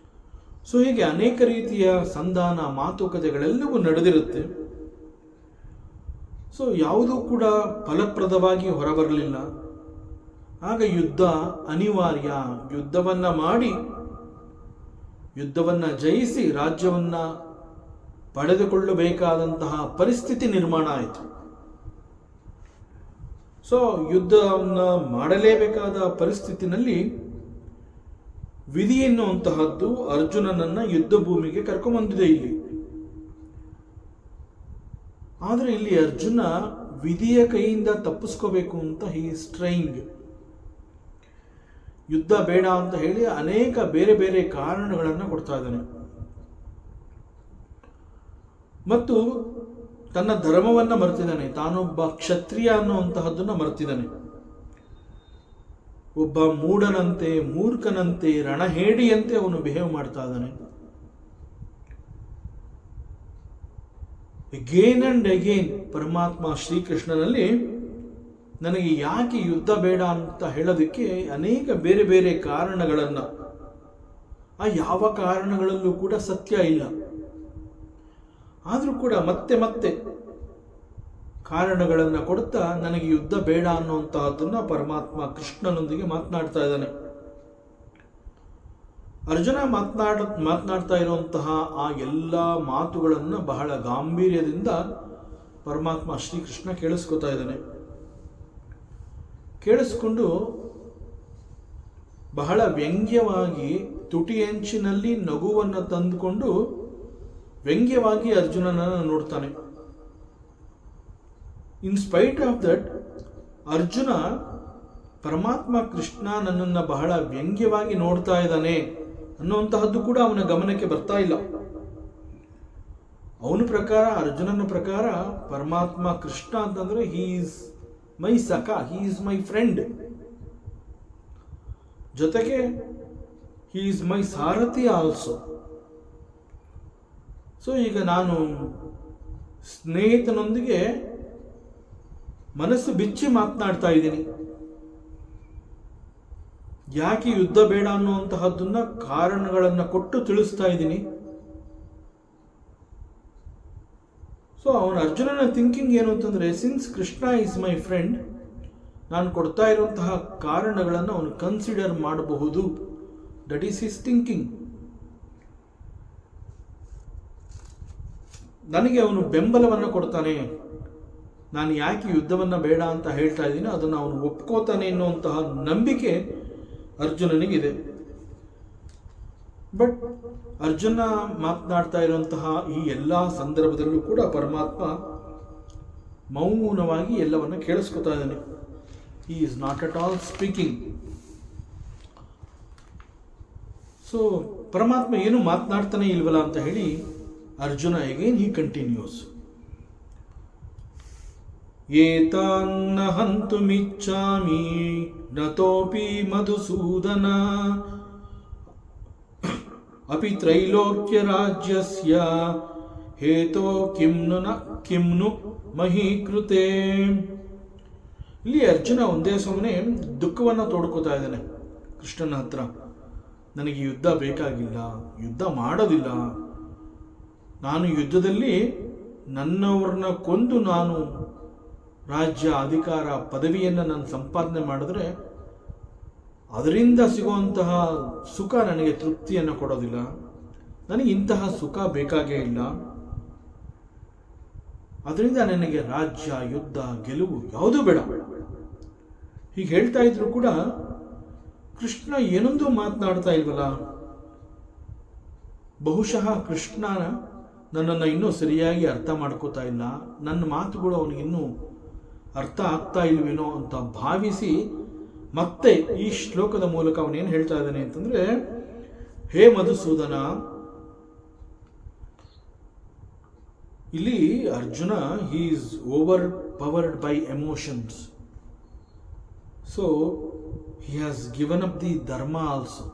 ಸೊ ಹೀಗೆ ಅನೇಕ ರೀತಿಯ ಸಂಧಾನ, ಮಾತುಕತೆಗಳೆಲ್ಲವೂ ನಡೆದಿರುತ್ತೆ. ಸೊ ಯಾವುದೂ ಕೂಡ ಫಲಪ್ರದವಾಗಿ ಹೊರಬರಲಿಲ್ಲ. ಆಗ ಯುದ್ಧ ಅನಿವಾರ್ಯ. ಯುದ್ಧವನ್ನ ಮಾಡಿ, ಯುದ್ಧವನ್ನ ಜಯಿಸಿ ರಾಜ್ಯವನ್ನ ಪಡೆದುಕೊಳ್ಳಬೇಕಾದಂತಹ ಪರಿಸ್ಥಿತಿ ನಿರ್ಮಾಣ ಆಯಿತು. ಸೊ ಯುದ್ಧವನ್ನು ಮಾಡಲೇಬೇಕಾದ ಪರಿಸ್ಥಿತಿನಲ್ಲಿ ವಿಧಿ ಎನ್ನುವಂತಹದ್ದು ಅರ್ಜುನನನ್ನ ಯುದ್ಧ ಭೂಮಿಗೆ ಕರ್ಕೊಂಡ್ಬಂದಿದೆ ಇಲ್ಲಿ. ಆದರೆ ಇಲ್ಲಿ ಅರ್ಜುನ ವಿಧಿಯ ಕೈಯಿಂದ ತಪ್ಪಿಸ್ಕೋಬೇಕು ಅಂತ ಹಿ ಈಸ್ ಟ್ರೈಯಿಂಗ್. ಯುದ್ಧ ಬೇಡ ಅಂತ ಹೇಳಿ ಅನೇಕ ಬೇರೆ ಬೇರೆ ಕಾರಣಗಳನ್ನು ಕೊಡ್ತಾ ಇದ್ದಾನೆ. ಮತ್ತು ತನ್ನ ಧರ್ಮವನ್ನ ಮರೆತಿದ್ದಾನೆ. ತಾನೊಬ್ಬ ಕ್ಷತ್ರಿಯ ಅನ್ನುವಂತಹದ್ದನ್ನು ಮರೆತಿದ್ದಾನೆ. ಒಬ್ಬ ಮೂಢನಂತೆ, ಮೂರ್ಖನಂತೆ, ರಣಹೇಡಿಯಂತೆ ಅವನು ಬಿಹೇವ್ ಮಾಡ್ತಾ ಇದ್ದಾನೆ. ಅಗೇನ್ ಅಂಡ್ ಅಗೇನ್ ಪರಮಾತ್ಮ ಶ್ರೀಕೃಷ್ಣನಲ್ಲಿ ನನಗೆ ಯಾಕೆ ಯುದ್ಧ ಬೇಡ ಅಂತ ಹೇಳೋದಕ್ಕೆ ಅನೇಕ ಬೇರೆ ಬೇರೆ ಕಾರಣಗಳನ್ನ, ಆ ಯಾವ ಕಾರಣಗಳಲ್ಲೂ ಕೂಡ ಸತ್ಯ ಇಲ್ಲ, ಆದರೂ ಕೂಡ ಮತ್ತೆ ಮತ್ತೆ ಕಾರಣಗಳನ್ನು ಕೊಡ್ತಾ ನನಗೆ ಯುದ್ಧ ಬೇಡ ಅನ್ನುವಂತಹದ್ದನ್ನ ಪರಮಾತ್ಮ ಕೃಷ್ಣನೊಂದಿಗೆ ಮಾತನಾಡ್ತಾ ಇದ್ದಾನೆ. ಅರ್ಜುನ ಮಾತನಾಡ್ತಾ ಇರುವಂತಹ ಆ ಎಲ್ಲ ಮಾತುಗಳನ್ನು ಬಹಳ ಗಾಂಭೀರ್ಯದಿಂದ ಪರಮಾತ್ಮ ಶ್ರೀಕೃಷ್ಣ ಕೇಳಿಸ್ಕೊತಾ ಇದ್ದಾನೆ. ಕೇಳಿಸ್ಕೊಂಡು ಬಹಳ ವ್ಯಂಗ್ಯವಾಗಿ ತುಟಿಯಂಚಿನಲ್ಲಿ ನಗುವನ್ನು ತಂದುಕೊಂಡು ವ್ಯಂಗ್ಯವಾಗಿ ಅರ್ಜುನನನ್ನು ನೋಡ್ತಾನೆ. In spite of that, Arjuna ಪರಮಾತ್ಮ ಕೃಷ್ಣ ನನ್ನನ್ನು ಬಹಳ ವ್ಯಂಗ್ಯವಾಗಿ ನೋಡ್ತಾ ಇದ್ದಾನೆ ಅನ್ನುವಂತಹದ್ದು ಕೂಡ ಅವನ ಗಮನಕ್ಕೆ ಬರ್ತಾ ಇಲ್ಲ. ಅವನ ಪ್ರಕಾರ, ಅರ್ಜುನನ ಪ್ರಕಾರ, ಪರಮಾತ್ಮ ಕೃಷ್ಣ ಅಂತಂದ್ರೆ ಹೀ ಈಸ್ ಮೈ ಸಖ, ಹೀ ಈಸ್ ಮೈ ಫ್ರೆಂಡ್, ಜೊತೆಗೆ ಹೀ ಈಸ್ ಮೈ ಸಾರಥಿ ಆಲ್ಸೋ. ಸೊ ಈಗ ನಾನು ಸ್ನೇಹಿತನೊಂದಿಗೆ ಮನಸ್ಸು ಬಿಚ್ಚಿ ಮಾತನಾಡ್ತಾ ಇದ್ದೀನಿ. ಯಾಕೆ ಯುದ್ಧ ಬೇಡ ಅನ್ನುವಂತಹದ್ದನ್ನ ಕಾರಣಗಳನ್ನು ಕೊಟ್ಟು ತಿಳಿಸ್ತಾ ಇದ್ದೀನಿ. ಸೊ ಅವನ ಅರ್ಜುನನ ಥಿಂಕಿಂಗ್ ಏನು ಅಂತಂದ್ರೆ, since Krishna is my friend, ನಾನು ಕೊಡ್ತಾ ಇರುವಂತಹ ಕಾರಣಗಳನ್ನು ಅವನು ಕನ್ಸಿಡರ್ ಮಾಡಬಹುದು. That is his thinking. ನನಗೆ ಅವನು ಬೆಂಬಲವನ್ನು ಕೊಡ್ತಾನೆ. ನಾನು ಯಾಕೆ ಯುದ್ಧವನ್ನು ಬೇಡ ಅಂತ ಹೇಳ್ತಾ ಇದ್ದೀನಿ ಅದನ್ನು ಅವನು ಒಪ್ಕೋತಾನೆ ಎನ್ನುವಂತಹ ನಂಬಿಕೆ ಅರ್ಜುನನಿಗಿದೆ. ಬಟ್ ಅರ್ಜುನ ಮಾತನಾಡ್ತಾ ಇರುವಂತಹ ಈ ಎಲ್ಲ ಸಂದರ್ಭದಲ್ಲೂ ಕೂಡ ಪರಮಾತ್ಮ ಮೌನವಾಗಿ ಎಲ್ಲವನ್ನ ಕೇಳಿಸ್ಕೊತಾ ಇದ್ದಾನೆ. He is not at all speaking. So ಪರಮಾತ್ಮ ಏನು ಮಾತನಾಡ್ತಾನೆ ಇಲ್ವಲ್ಲ ಅಂತ ಹೇಳಿ ಅರ್ಜುನ ಅಗೇನ್ ಹಿ ಕಂಟಿನ್ಯೂಸ್. ಏತಾನ್ನ ಹಂತುಮಿಚ್ಛಾಮಿ ನತೋಪಿ ಮಧುಸೂದನ ಅಪಿ ತ್ರೈಲೋಕ್ಯ ರಾಜ್ಯಸ್ಯ ಹೇತೋ ಕಿಮ್ನು ಮಹೀಕೃತೆ. ಇಲ್ಲಿ ಅರ್ಜುನ ಒಂದೇ ಸಮನೆ ದುಃಖವನ್ನು ತೋಡ್ಕೋತಾ ಇದ್ದಾನೆ ಕೃಷ್ಣನ ಹತ್ರ. ನನಗೆ ಯುದ್ಧ ಬೇಕಾಗಿಲ್ಲ, ಯುದ್ಧ ಮಾಡೋದಿಲ್ಲ, ನಾನು ಯುದ್ಧದಲ್ಲಿ ನನ್ನವ್ರನ್ನ ಕೊಂದು ನಾನು ರಾಜ್ಯ, ಅಧಿಕಾರ, ಪದವಿಯನ್ನು ನಾನು ಸಂಪಾದನೆ ಮಾಡಿದ್ರೆ ಅದರಿಂದ ಸಿಗುವಂತಹ ಸುಖ ನನಗೆ ತೃಪ್ತಿಯನ್ನು ಕೊಡೋದಿಲ್ಲ. ನನಗೆ ಇಂತಹ ಸುಖ ಬೇಕಾಗೇ ಇಲ್ಲ. ಅದರಿಂದ ನನಗೆ ರಾಜ್ಯ, ಯುದ್ಧ, ಗೆಲುವು ಯಾವುದೂ ಬೇಡ. ಹೀಗೆ ಹೇಳ್ತಾ ಇದ್ರು ಕೂಡ ಕೃಷ್ಣ ಏನೊಂದು ಮಾತನಾಡ್ತಾ ಇಲ್ವಲ್ಲ. ಬಹುಶಃ ಕೃಷ್ಣ ನನ್ನನ್ನು ಇನ್ನೂ ಸರಿಯಾಗಿ ಅರ್ಥ ಮಾಡ್ಕೋತಾ ಇಲ್ಲ, ನನ್ನ ಮಾತುಗಳು ಅವನಿಗಿನ್ನೂ ಅರ್ಥ ಆಗ್ತಾ ಇಲ್ವೇನೋ ಅಂತ ಭಾವಿಸಿ ಮತ್ತೆ ಈ ಶ್ಲೋಕದ ಮೂಲಕ ಅವನೇನು ಹೇಳ್ತಾ ಇದ್ದಾನೆ ಅಂತಂದ್ರೆ, ಹೇ ಮಧುಸೂದನ, ಇಲ್ಲಿ Arjuna he is overpowered by emotions. So he has given up the ಧರ್ಮ ಆಲ್ಸೋ.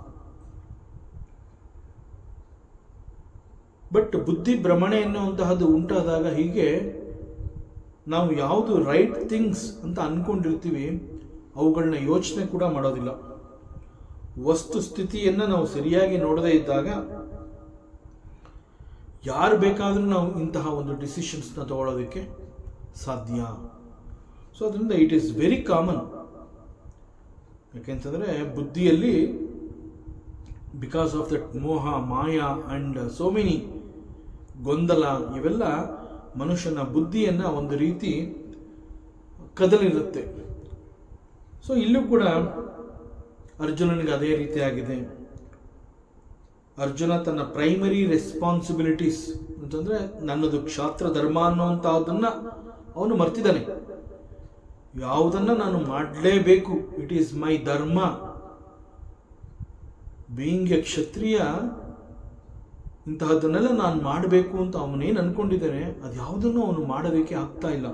ಬಟ್ ಬುದ್ಧಿ ಭ್ರಮಣೆ ಎನ್ನುವಂತಹದ್ದು ಉಂಟಾದಾಗ ಹೀಗೆ ನಾವು ಯಾವುದು ರೈಟ್ ಥಿಂಗ್ಸ್ ಅಂತ ಅನ್ಕೊಂಡಿರ್ತೀವಿ ಅವುಗಳನ್ನ ಯೋಚನೆ ಕೂಡ ಮಾಡೋದಿಲ್ಲ. ವಸ್ತು ಸ್ಥಿತಿಯನ್ನು ನಾವು ಸರಿಯಾಗಿ ನೋಡದೇ ಇದ್ದಾಗ ಯಾರು ಬೇಕಾದರೂ ನಾವು ಇಂತಹ ಒಂದು ಡಿಸಿಷನ್ಸ್ನ ತಗೊಳ್ಳೋದಕ್ಕೆ ಸಾಧ್ಯ. ಸೊ ಅದರಿಂದ ಇಟ್ ಈಸ್ ವೆರಿ ಕಾಮನ್. ಯಾಕೆಂತಂದರೆ ಬುದ್ಧಿಯಲ್ಲಿ ಬಿಕಾಸ್ ಆಫ್ ದಟ್ ಮೋಹ, ಮಾಯಾ ಆ್ಯಂಡ್ ಸೋ ಮೆನಿ ಗೊಂದಲ, ಇವೆಲ್ಲ ಮನುಷ್ಯನ ಬುದ್ಧಿಯನ್ನು ಒಂದು ರೀತಿ ಕದಲಿರುತ್ತೆ. ಸೊ ಇಲ್ಲೂ ಕೂಡ ಅರ್ಜುನನಿಗೆ ಅದೇ ರೀತಿ ಆಗಿದೆ. ಅರ್ಜುನ ತನ್ನ ಪ್ರೈಮರಿ ರೆಸ್ಪಾನ್ಸಿಬಿಲಿಟೀಸ್ ಅಂತಂದರೆ ನನ್ನದು ಕ್ಷಾತ್ರ ಧರ್ಮ ಅನ್ನುವಂಥದ್ದನ್ನು ಅವನು ಮರ್ತಿದ್ದಾನೆ. ಯಾವುದನ್ನು ನಾನು ಮಾಡಲೇಬೇಕು, ಇಟ್ ಈಸ್ ಮೈ ಧರ್ಮ. ಬೀಯಿಂಗ್ ಎ ಕ್ಷತ್ರಿಯ ಇಂತಹದ್ದನ್ನೆಲ್ಲ ನಾನು ಮಾಡಬೇಕು ಅಂತ ಅವನೇನು ಅನ್ಕೊಂಡಿದ್ದಾನೆ ಅದು ಯಾವುದನ್ನು ಅವನು ಮಾಡೋದಕ್ಕೆ ಆಗ್ತಾ ಇಲ್ಲ.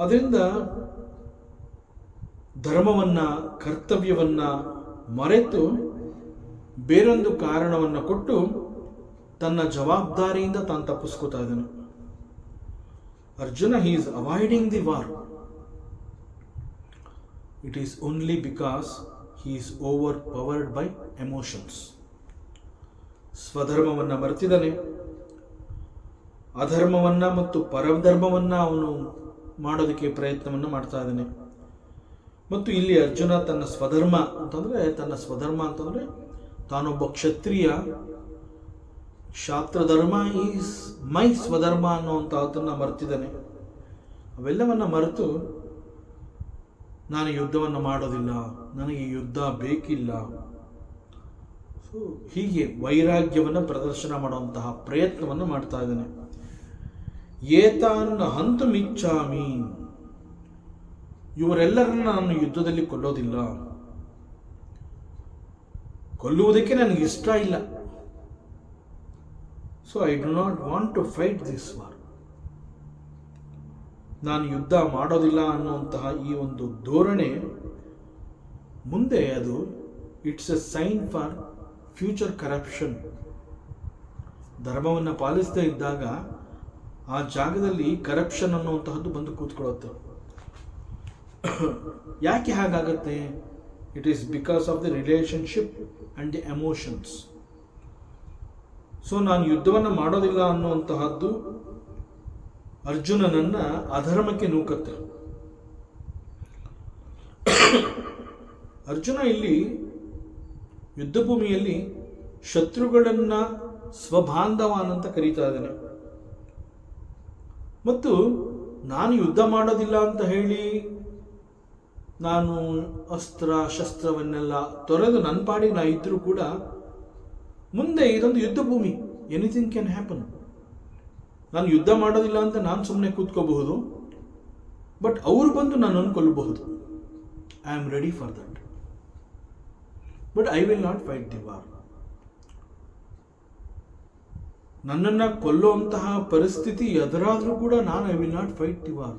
ಅದರಿಂದ ಧರ್ಮವನ್ನ, ಕರ್ತವ್ಯವನ್ನ ಮರೆತು ಬೇರೊಂದು ಕಾರಣವನ್ನು ಕೊಟ್ಟು ತನ್ನ ಜವಾಬ್ದಾರಿಯಿಂದ ತಾನು ತಪ್ಪಿಸ್ಕೋತಾ ಇದ್ದಾನೆ. Arjuna he is avoiding the war. It is only because he is overpowered by emotions. ಸ್ವಧರ್ಮವನ್ನು ಮರೆತಿದ್ದಾನೆ. ಅಧರ್ಮವನ್ನ ಮತ್ತು ಪರಧರ್ಮವನ್ನ ಅವನು ಮಾಡೋದಕ್ಕೆ ಪ್ರಯತ್ನವನ್ನು ಮಾಡ್ತಾ ಇದ್ದಾನೆ. ಮತ್ತು ಇಲ್ಲಿ ಅರ್ಜುನ ತನ್ನ ಸ್ವಧರ್ಮ ಅಂತಂದ್ರೆ ತಾನೊಬ್ಬ ಕ್ಷತ್ರಿಯ, ಕ್ಷಾತ್ರ ಧರ್ಮ ಈಸ್ ಮೈ ಸ್ವಧರ್ಮ ಅನ್ನುವಂತಹದನ್ನ ಮರ್ತಿದ್ದಾನೆ. ಅವೆಲ್ಲವನ್ನು ಮರೆತು ನಾನು ಯುದ್ಧವನ್ನು ಮಾಡೋದಿಲ್ಲ, ನನಗೆ ಯುದ್ಧ ಬೇಕಿಲ್ಲ. ಸೊ ಹೀಗೆ ವೈರಾಗ್ಯವನ್ನು ಪ್ರದರ್ಶನ ಮಾಡುವಂತಹ ಪ್ರಯತ್ನವನ್ನು ಮಾಡ್ತಾ ಇದ್ದಾನೆ. ಏತಾನ್ನ ಹಂತುಮಿಚ್ಛಾಮಿ, ಇವರೆಲ್ಲರನ್ನ ನಾನು ಯುದ್ಧದಲ್ಲಿ ಕೊಲ್ಲೋದಿಲ್ಲ, ಕೊಲ್ಲುವುದಕ್ಕೆ ನನಗೆ ಇಷ್ಟ ಇಲ್ಲ. So I do not want to fight this war. ನಾನು ಯುದ್ಧ ಮಾಡೋದಿಲ್ಲ ಅನ್ನುವಂತಹ ಈ ಒಂದು ಧೋರಣೆ ಮುಂದೆ ಅದು it's a sign for future corruption. ಧರ್ಮವನ್ನು ಪಾಲಿಸದೇ ಇದ್ದಾಗ ಆ ಜಾಗದಲ್ಲಿ ಕರಪ್ಷನ್ ಅನ್ನುವಂತಹದ್ದು ಬಂದು ಕೂತ್ಕೊಳ್ಳುತ್ತೆ. ಯಾಕೆ ಹಾಗಾಗತ್ತೆ? It is because of the relationship and the emotions. So ನಾನು ಯುದ್ಧವನ್ನು ಮಾಡೋದಿಲ್ಲ ಅನ್ನುವಂತಹದ್ದು ಅರ್ಜುನನನ್ನ ಅಧರ್ಮಕ್ಕೆ ನೂಕತ್ತೆ. ಅರ್ಜುನ ಇಲ್ಲಿ ಯುದ್ಧಭೂಮಿಯಲ್ಲಿ ಶತ್ರುಗಳನ್ನ ಸ್ವಬಾಂಧವಾನ್ ಅಂತ ಕರೀತಾ ಇದ್ದಾನೆ. ಮತ್ತು ನಾನು ಯುದ್ಧ ಮಾಡೋದಿಲ್ಲ ಅಂತ ಹೇಳಿ ನಾನು ಅಸ್ತ್ರ ಶಸ್ತ್ರವನ್ನೆಲ್ಲ ತೊರೆದು ನನ್ನ ಪಾಡಿಗೆ ನಾ ಇದ್ರೂ ಕೂಡ ಮುಂದೆ ಇದೊಂದು ಯುದ್ಧ ಭೂಮಿ, ಎನಿಥಿಂಗ್ ಕ್ಯಾನ್ ಹ್ಯಾಪನ್. ನಾನು ಯುದ್ಧ ಮಾಡೋದಿಲ್ಲ ಅಂತ ನಾನು ಸುಮ್ಮನೆ ಕೂತ್ಕೋಬಹುದು, ಬಟ್ ಅವರು ಬಂದು ನನ್ನನ್ನು ಕೊಲ್ಲಬಹುದು. I am ready for that, but I will not fight the war. ನನ್ನನ್ನು ಕೊಲ್ಲುವಂತಹ ಪರಿಸ್ಥಿತಿ ಎದುರಾದರೂ ಕೂಡ ನಾನು I will not fight the war.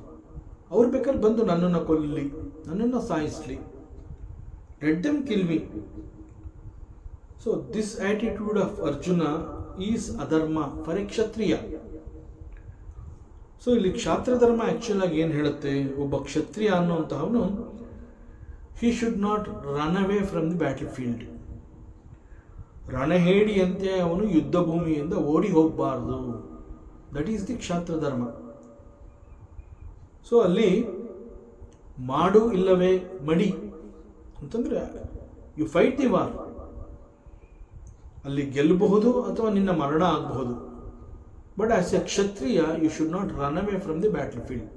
ಅವ್ರು ಬೇಕಾದ್ರೆ ಬಂದು ನನ್ನನ್ನು ಕೊಲ್ಲಲಿ, ನನ್ನನ್ನು ಸಾಯಿಸಲಿ, let them kill me. So this attitude of Arjuna is adharma for a Kshatriya. So ಇಲ್ಲಿ ಕ್ಷಾತ್ರ ಧರ್ಮ ಆಕ್ಚುಲ್ ಆಗಿ ಏನು ಹೇಳುತ್ತೆ? ಒಬ್ಬ ಕ್ಷತ್ರಿಯ ಅನ್ನುವಂತಹವನು he should not run away from the battle field. ರಣಹೇಡಿಯಂತೆ ಅವನು ಯುದ್ಧ ಭೂಮಿಯಿಂದ ಓಡಿ ಹೋಗಬಾರ್ದು. ದಟ್ ಈಸ್ ದಿ ಕ್ಷಾತ್ರ ಧರ್ಮ. ಸೊ ಅಲ್ಲಿ ಮಾಡು ಇಲ್ಲವೇ ಮಡಿ ಅಂತಂದ್ರೆ ಯು ಫೈಟ್ ದಿ ವಾರ್. ಅಲ್ಲಿ ಗೆಲ್ಲಬಹುದು ಅಥವಾ ನಿನ್ನ ಮರಣ ಆಗಬಹುದು, but as a Kshatriya you should not run away from the battlefield.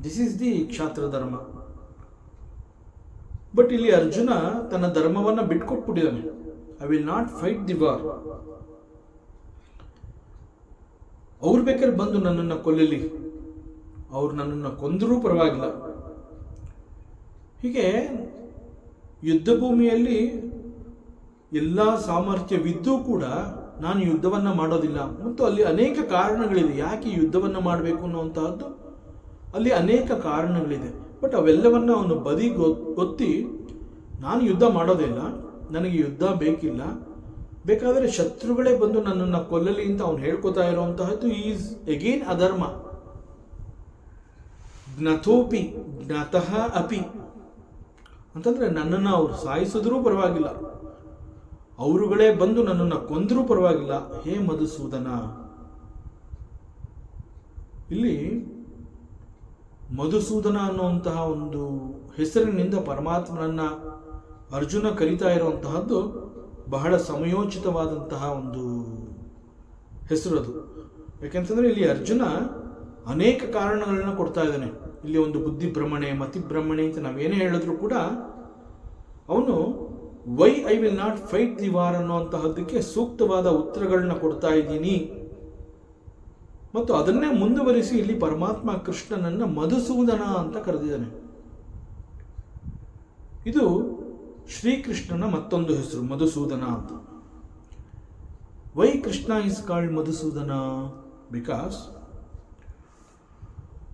This is the kshatra dharma. But ಇಲ್ಲಿ ಅರ್ಜುನ ತನ್ನ ಧರ್ಮವನ್ನು ಬಿಟ್ಕೊಟ್ಬಿಟ್ಟಿದ್ದಾನೆ. I will not fight the war. ಅವ್ರು ಬೇಕಾದ್ರೆ ಬಂದು ನನ್ನನ್ನು ಕೊಲ್ಲಲಿ, ಅವ್ರು ನನ್ನನ್ನು ಕೊಂದರೂ ಪರವಾಗಿಲ್ಲ. ಹೀಗೆ ಯುದ್ಧ ಭೂಮಿಯಲ್ಲಿ ಎಲ್ಲ ಸಾಮರ್ಥ್ಯವಿದ್ದೂ ಕೂಡ ನಾನು ಯುದ್ಧವನ್ನು ಮಾಡೋದಿಲ್ಲ. ಮತ್ತು ಅಲ್ಲಿ ಅನೇಕ ಕಾರಣಗಳಿದೆ ಯಾಕೆ ಯುದ್ಧವನ್ನು ಮಾಡಬೇಕು ಅನ್ನುವಂತಹದ್ದು. ಅಲ್ಲಿ ಅನೇಕ ಕಾರಣಗಳಿದೆ, ಬಟ್ ಅವೆಲ್ಲವನ್ನು ಅವನು ಬದಿಗೆ ಒತ್ತಿ ನಾನು ಯುದ್ಧ ಮಾಡೋದಿಲ್ಲ, ನನಗೆ ಯುದ್ಧ ಬೇಕಿಲ್ಲ, ಬೇಕಾದರೆ ಶತ್ರುಗಳೇ ಬಂದು ನನ್ನನ್ನು ಕೊಲ್ಲಲಿ ಅಂತ ಅವನು ಹೇಳ್ಕೊತಾ ಇರುವಂತಹದ್ದು ಈಸ್ ಅಗೇನ್ ಅಧರ್ಮ. ಜ್ಞತೋಪಿ ಜ್ಞಾತಃ ಅಪಿ ಅಂತಂದ್ರೆ ನನ್ನನ್ನು ಅವ್ರು ಸಾಯಿಸಿದ್ರೂ ಪರವಾಗಿಲ್ಲ, ಅವರುಗಳೇ ಬಂದು ನನ್ನನ್ನು ಕೊಂದರೂ ಪರವಾಗಿಲ್ಲ. ಹೇ ಮಧುಸೂದನ, ಇಲ್ಲಿ ಮಧುಸೂದನ ಅನ್ನುವಂತಹ ಒಂದು ಹೆಸರಿನಿಂದ ಪರಮಾತ್ಮನನ್ನ ಅರ್ಜುನ ಕರೀತಾ ಇರುವಂತಹದ್ದು ಬಹಳ ಸಮಯೋಚಿತವಾದಂತಹ ಒಂದು ಹೆಸರದು. ಯಾಕೆಂತಂದ್ರೆ ಇಲ್ಲಿ ಅರ್ಜುನ ಅನೇಕ ಕಾರಣಗಳನ್ನ ಕೊಡ್ತಾ ಇದ್ದಾನೆ. ಇಲ್ಲಿ ಒಂದು ಬುದ್ಧಿಭ್ರಮಣೆ, ಮತಿಭ್ರಮಣೆ ಅಂತ ನಾವೇನೇ ಹೇಳಿದ್ರು ಕೂಡ ಅವನು why I will not fight the war ಅನ್ನುವಂತಹದ್ದಕ್ಕೆ ಸೂಕ್ತವಾದ ಉತ್ತರಗಳನ್ನ ಕೊಡ್ತಾ ಇದ್ದೀನಿ. ಮತ್ತು ಅದನ್ನೇ ಮುಂದುವರಿಸಿ ಇಲ್ಲಿ ಪರಮಾತ್ಮ ಕೃಷ್ಣನನ್ನ ಮಧುಸೂದನ ಅಂತ ಕರೆದಿದ್ದಾನೆ. ಇದು ಶ್ರೀಕೃಷ್ಣನ ಮತ್ತೊಂದು ಹೆಸರು ಮಧುಸೂದನ ಅಂತ. Why Krishna is called Madhusudana? Because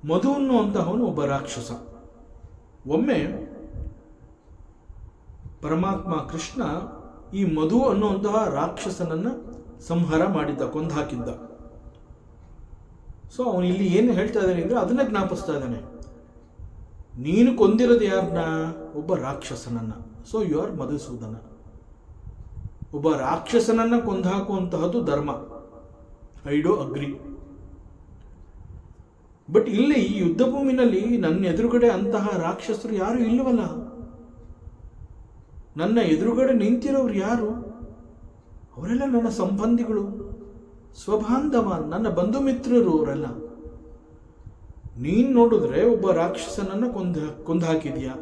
Madhu ಅನ್ನುವಂತಹವನು ಒಬ್ಬ ರಾಕ್ಷಸ. ಒಮ್ಮೆ ಪರಮಾತ್ಮ ಕೃಷ್ಣ ಈ ಮಧು ಅನ್ನುವಂತಹ ರಾಕ್ಷಸನನ್ನ ಸಂಹಾರ ಮಾಡಿದ್ದ, ಕೊಂದು ಹಾಕಿದ್ದ. ಸೊ ಅವನು ಇಲ್ಲಿ ಏನು ಹೇಳ್ತಾ ಇದ್ದಾನೆ ಅಂದ್ರೆ ಅದನ್ನ ಜ್ಞಾಪಿಸ್ತಾ ಇದ್ದಾನೆ. ನೀನು ಕೊಂದಿರೋದು ಯಾರನ್ನ? ಒಬ್ಬ ರಾಕ್ಷಸನನ್ನ. So you are Madhusudana. ಒಬ್ಬ ರಾಕ್ಷಸನನ್ನ ಕೊಂದು ಹಾಕುವಂತಹದ್ದು ಧರ್ಮ. I do agri. ಬಟ್ ಇಲ್ಲಿ ಈ ಯುದ್ಧ ಭೂಮಿನಲ್ಲಿ ನನ್ನ ಎದುರುಗಡೆ ಅಂತಹ ರಾಕ್ಷಸರು ಯಾರು ಇಲ್ಲವಲ್ಲ. ನನ್ನ ಎದುರುಗಡೆ ನಿಂತಿರೋರು ಯಾರು? ಅವರೆಲ್ಲ ನನ್ನ ಸಂಬಂಧಿಗಳು, ಸ್ವಬಾಂಧವ, ನನ್ನ ಬಂಧು ಮಿತ್ರರು. ಅವರೆಲ್ಲ ನೀನು ನೋಡಿದ್ರೆ ಒಬ್ಬ ರಾಕ್ಷಸನನ್ನು ಕೊಂದು ಹಾಕಿದ್ಯಾ.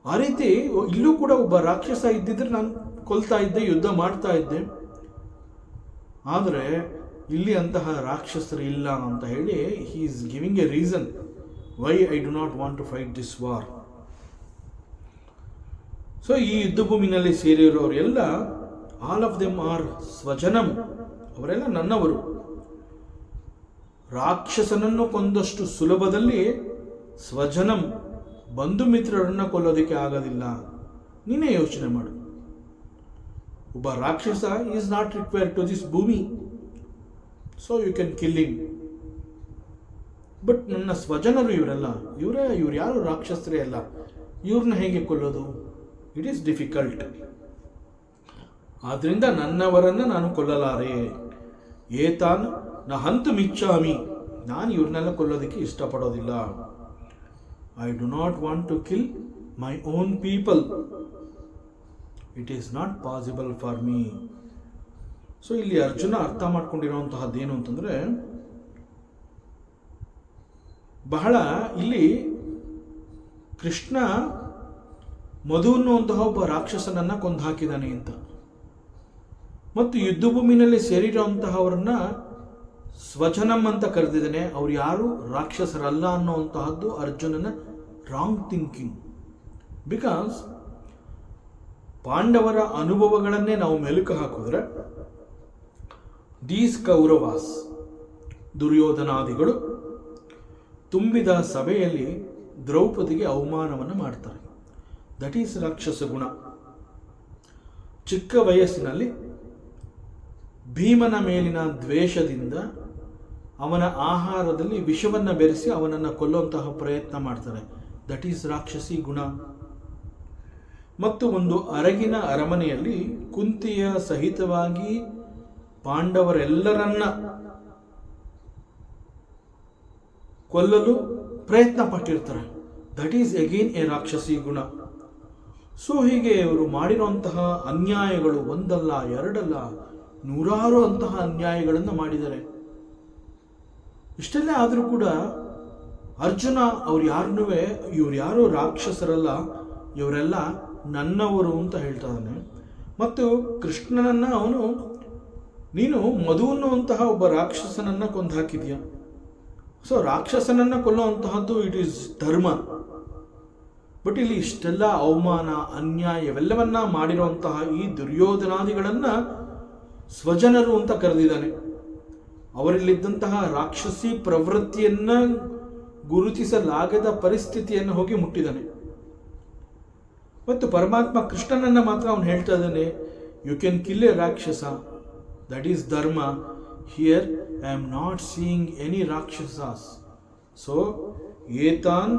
ಆ ರೀತಿ ಇಲ್ಲೂ ಕೂಡ ಒಬ್ಬ ರಾಕ್ಷಸ ಇದ್ದಿದ್ರೆ ನಾನು ಕೊಲ್ತಾ ಇದ್ದೆ, ಯುದ್ಧ ಮಾಡ್ತಾ ಇದ್ದೆ. ಆದರೆ ಇಲ್ಲಿ ಅಂತಹ ರಾಕ್ಷಸರು ಇಲ್ಲ ಅಂತ ಹೇಳಿ he is giving a reason why I do not want to fight this war. So ಈ ಯುದ್ಧ ಭೂಮಿನಲ್ಲಿ ಸೇರಿರೋರೆಲ್ಲ ಆಲ್ ಆಫ್ ದೆಮ್ ಆರ್ ಸ್ವಜನಂ, ಅವರೆಲ್ಲ ನನ್ನವರು. ರಾಕ್ಷಸನನ್ನು ಕೊಂದಷ್ಟು ಸುಲಭದಲ್ಲಿ ಸ್ವಜನಂ, ಬಂಧು ಮಿತ್ರರನ್ನು ಕೊಲ್ಲೋದಕ್ಕೆ ಆಗೋದಿಲ್ಲ. ನೀನೇ ಯೋಚನೆ ಮಾಡು. ಒಬ್ಬ rakshasa is not required to this bhumi, so you can kill him. But ನನ್ನ ಸ್ವಜನರು ಇವರೆಲ್ಲ, ಇವ್ರು ಯಾರು ರಾಕ್ಷಸರೇ ಅಲ್ಲ, ಇವ್ರನ್ನ ಹೇಗೆ ಕೊಲ್ಲೋದು? It is difficult. ಆದ್ರಿಂದ ನನ್ನವರನ್ನು ನಾನು ಕೊಲ್ಲಲಾರೆ. ಏತಾನ್ ನ ಹಂತು ಮಿಚ್ಚಾಮಿ, ನಾನು ಇವ್ರನ್ನೆಲ್ಲ ಕೊಲ್ಲೋದಕ್ಕೆ ಇಷ್ಟಪಡೋದಿಲ್ಲ. I do not want to kill my own people. It is not possible for me. So ಇಲ್ಲಿ ಅರ್ಜುನ ಅರ್ಥ ಮಾಡ್ಕೊಂಡಿರುವಂತಹದ್ದೇನು ಅಂತಂದ್ರೆ, ಬಹಳ ಇಲ್ಲಿ ಕೃಷ್ಣ ಮಧು ಅನ್ನುವಂತಹ ಒಬ್ಬ ರಾಕ್ಷಸನನ್ನ ಕೊಂದು ಹಾಕಿದ್ದಾನೆ ಅಂತ, ಮತ್ತು ಯುದ್ಧ ಭೂಮಿನಲ್ಲಿ ಸೇರಿರುವಂತಹವರನ್ನ ಸ್ವಜನಂ ಅಂತ ಕರೆದಿದ್ದಾನೆ. ಅವ್ರು ಯಾರು ರಾಕ್ಷಸರಲ್ಲ ಅನ್ನುವಂತಹದ್ದು ಅರ್ಜುನನ ರಾಂಗ್ ಥಿಂಕಿಂಗ್. ಬಿಕಾಸ್ ಪಾಂಡವರ ಅನುಭವಗಳನ್ನೇ ನಾವು ಮೆಲುಕು ಹಾಕಿದ್ರೆ, ದೀಸ್ ಕೌರವಾಸ್, ದುರ್ಯೋಧನಾದಿಗಳು ತುಂಬಿದ ಸಭೆಯಲ್ಲಿ ದ್ರೌಪದಿಗೆ ಅವಮಾನವನ್ನು ಮಾಡ್ತಾರೆ. ದಟ್ ಈಸ್ ರಾಕ್ಷಸ ಗುಣ. ಚಿಕ್ಕ ವಯಸ್ಸಿನಲ್ಲಿ ಭೀಮನ ಮೇಲಿನ ದ್ವೇಷದಿಂದ ಅವನ ಆಹಾರದಲ್ಲಿ ವಿಷವನ್ನು ಬೆರೆಸಿ ಅವನನ್ನು ಕೊಲ್ಲುವಂತಹ ಪ್ರಯತ್ನ ಮಾಡ್ತಾರೆ. ದಟ್ ಈಸ್ ರಾಕ್ಷಸಿ ಗುಣ. ಮತ್ತು ಒಂದು ಅರಗಿನ ಅರಮನೆಯಲ್ಲಿ ಕುಂತಿಯ ಸಹಿತವಾಗಿ ಪಾಂಡವರೆಲ್ಲರನ್ನ ಕೊಲ್ಲಲು ಪ್ರಯತ್ನ ಪಟ್ಟಿರ್ತಾರೆ. ದಟ್ ಈಸ್ ಅಗೇನ್ ಎ ರಾಕ್ಷಸಿ ಗುಣ. ಸೊ ಹೀಗೆ ಇವರು ಮಾಡಿರುವಂತಹ ಅನ್ಯಾಯಗಳು ಒಂದಲ್ಲ ಎರಡಲ್ಲ, ನೂರಾರು ಅಂತಹ ಅನ್ಯಾಯಗಳನ್ನು ಮಾಡಿದ್ದಾರೆ. ಇಷ್ಟೆಲ್ಲ ಆದರೂ ಕೂಡ ಅರ್ಜುನ ಇವ್ರು ಯಾರು ರಾಕ್ಷಸರಲ್ಲ, ಇವರೆಲ್ಲ ನನ್ನವರು ಅಂತ ಹೇಳ್ತಾನೆ. ಮತ್ತು ಕೃಷ್ಣನನ್ನ ಅವನು, ನೀನು ಮಧು ಅನ್ನುವಂತಹ ಒಬ್ಬ ರಾಕ್ಷಸನನ್ನ ಕೊಂದು ಹಾಕಿದ್ಯಾ. ಸೊ ರಾಕ್ಷಸನನ್ನ ಕೊಲ್ಲುವಂತಹದ್ದು ಇಟ್ ಈಸ್ ಧರ್ಮ. ಬಟ್ ಇಲ್ಲಿ ಇಷ್ಟೆಲ್ಲ ಅವಮಾನ ಅನ್ಯಾಯ ಇವೆಲ್ಲವನ್ನ ಮಾಡಿರುವಂತಹ ಈ ದುರ್ಯೋಧನಾದಿಗಳನ್ನ ಸ್ವಜನರು ಅಂತ ಕರೆದಿದ್ದಾನೆ. ಅವರಲ್ಲಿದ್ದಂತಹ ರಾಕ್ಷಸಿ ಪ್ರವೃತ್ತಿಯನ್ನ ಗುರುತಿಸಲಾಗದ ಪರಿಸ್ಥಿತಿಯನ್ನು ಹೋಗಿ ಮುಟ್ಟಿದ್ದಾನೆ. ಮತ್ತು ಪರಮಾತ್ಮ ಕೃಷ್ಣನನ್ನ ಮಾತ್ರ ಅವನು ಹೇಳ್ತಾ ಇದ್ದಾನೆ, you can kill a rakshasa, that is dharma. Here I am not seeing any rakshasas. So ಏತಾನ್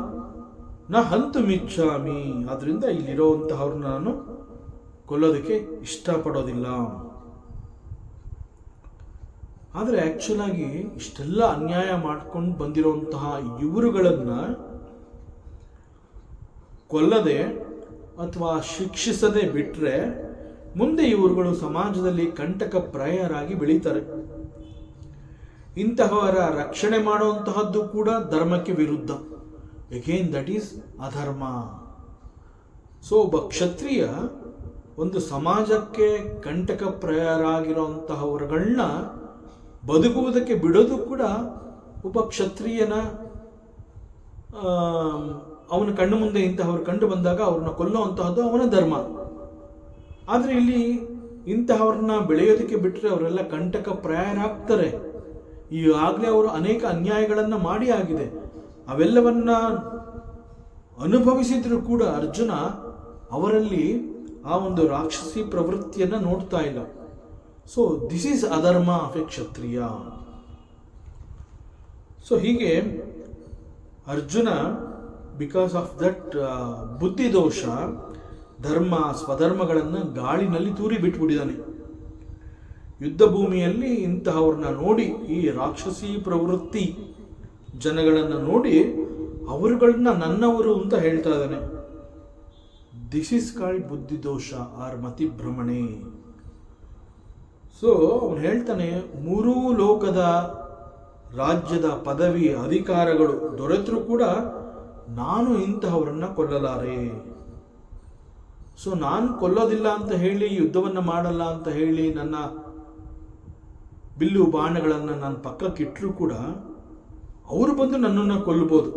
ನ ಹಂತು ಮಿಚ್ಚಾಮಿ, ಆದ್ರಿಂದ ಇಲ್ಲಿರೋವಂತಹವ್ರನ್ನ ನಾನು ಕೊಲ್ಲೋದಕ್ಕೆ ಇಷ್ಟಪಡೋದಿಲ್ಲ. ಆದರೆ ಆಕ್ಚುಲ್ ಆಗಿ ಇಷ್ಟೆಲ್ಲ ಅನ್ಯಾಯ ಮಾಡ್ಕೊಂಡು ಬಂದಿರುವಂತಹ ಇವರುಗಳನ್ನ ಕೊಲ್ಲದೆ ಅಥವಾ ಶಿಕ್ಷಿಸದೆ ಬಿಟ್ರೆ ಮುಂದೆ ಇವರುಗಳು ಸಮಾಜದಲ್ಲಿ ಕಂಟಕ ಪ್ರಾಯರಾಗಿ ಬೆಳೀತಾರೆ. ಇಂತಹವರ ರಕ್ಷಣೆ ಮಾಡುವಂತಹದ್ದು ಕೂಡ ಧರ್ಮಕ್ಕೆ ವಿರುದ್ಧ. ಅಗೇನ್ ದಟ್ ಈಸ್ ಅಧರ್ಮ. ಸೊ ಒಬ್ಬ ಕ್ಷತ್ರಿಯ ಒಂದು ಸಮಾಜಕ್ಕೆ ಕಂಟಕ ಪ್ರಾಯರಾಗಿರುವಂತಹವರುಗಳನ್ನ ಬದುಕುವುದಕ್ಕೆ ಬಿಡೋದು ಕೂಡ ಒಬ್ಬ ಕ್ಷತ್ರಿಯನ ಅವನ ಕಣ್ಣು ಮುಂದೆ ಇಂತಹವರು ಕಂಡು ಬಂದಾಗ ಅವ್ರನ್ನ ಕೊಲ್ಲುವಂತಹದ್ದು ಅವನ ಧರ್ಮ. ಆದರೆ ಇಲ್ಲಿ ಇಂತಹವ್ರನ್ನ ಬೆಳೆಯೋದಕ್ಕೆ ಬಿಟ್ಟರೆ ಅವರೆಲ್ಲ ಕಂಟಕ ಪ್ರಾಯರಾಗ್ತಾರೆ. ಈಗಾಗಲೇ ಅವರು ಅನೇಕ ಅನ್ಯಾಯಗಳನ್ನು ಮಾಡಿ ಆಗಿದೆ. ಅವೆಲ್ಲವನ್ನ ಅನುಭವಿಸಿದ್ರು ಕೂಡ ಅರ್ಜುನ ಅವರಲ್ಲಿ ಆ ಒಂದು ರಾಕ್ಷಸಿ ಪ್ರವೃತ್ತಿಯನ್ನು ನೋಡ್ತಾ ಇಲ್ಲ. ಸೊ ದಿಸ್ ಈಸ್ ಅಧರ್ಮ ಆಫ್ ಎ ಕ್ಷತ್ರಿಯ. ಸೊ ಹೀಗೆ ಅರ್ಜುನ ಬಿಕಾಸ್ ಆಫ್ ದಟ್ ಬುದ್ಧಿ ದೋಷ ಧರ್ಮ ಸ್ವಧರ್ಮಗಳನ್ನು ಗಾಳಿನಲ್ಲಿ ತೂರಿ ಬಿಟ್ಬಿಟ್ಟಿದ್ದಾನೆ. ಯುದ್ಧ ಭೂಮಿಯಲ್ಲಿ ಇಂತಹವ್ರನ್ನ ನೋಡಿ, ಈ ರಾಕ್ಷಸಿ ಪ್ರವೃತ್ತಿ ಜನಗಳನ್ನು ನೋಡಿ ಅವರುಗಳನ್ನ ನನ್ನವರು ಅಂತ ಹೇಳ್ತಾ ಇದ್ದಾನೆ. ದಿಸ್ ಈಸ್ ಕಾಲ್ಡ್ ಬುದ್ಧಿ ದೋಷ ಆರ್ ಮತಿಭ್ರಮಣೆ. ಸೊ ಅವನು ಹೇಳ್ತಾನೆ, ಮೂರೂ ಲೋಕದ ರಾಜ್ಯದ ಪದವಿ ಅಧಿಕಾರಗಳು ದೊರೆತರೂ ಕೂಡ ನಾನು ಇಂತಹವರನ್ನ ಕೊಲ್ಲಲಾರೆ. ಸೊ ನಾನು ಕೊಲ್ಲೋದಿಲ್ಲ ಅಂತ ಹೇಳಿ, ಯುದ್ಧವನ್ನು ಮಾಡಲ್ಲ ಅಂತ ಹೇಳಿ, ನನ್ನ ಬಿಲ್ಲು ಬಾಣಗಳನ್ನು ನಾನು ಪಕ್ಕಕ್ಕಿಟ್ಟರೂ ಕೂಡ ಅವರು ಬಂದು ನನ್ನನ್ನು ಕೊಲ್ಲಬಹುದು.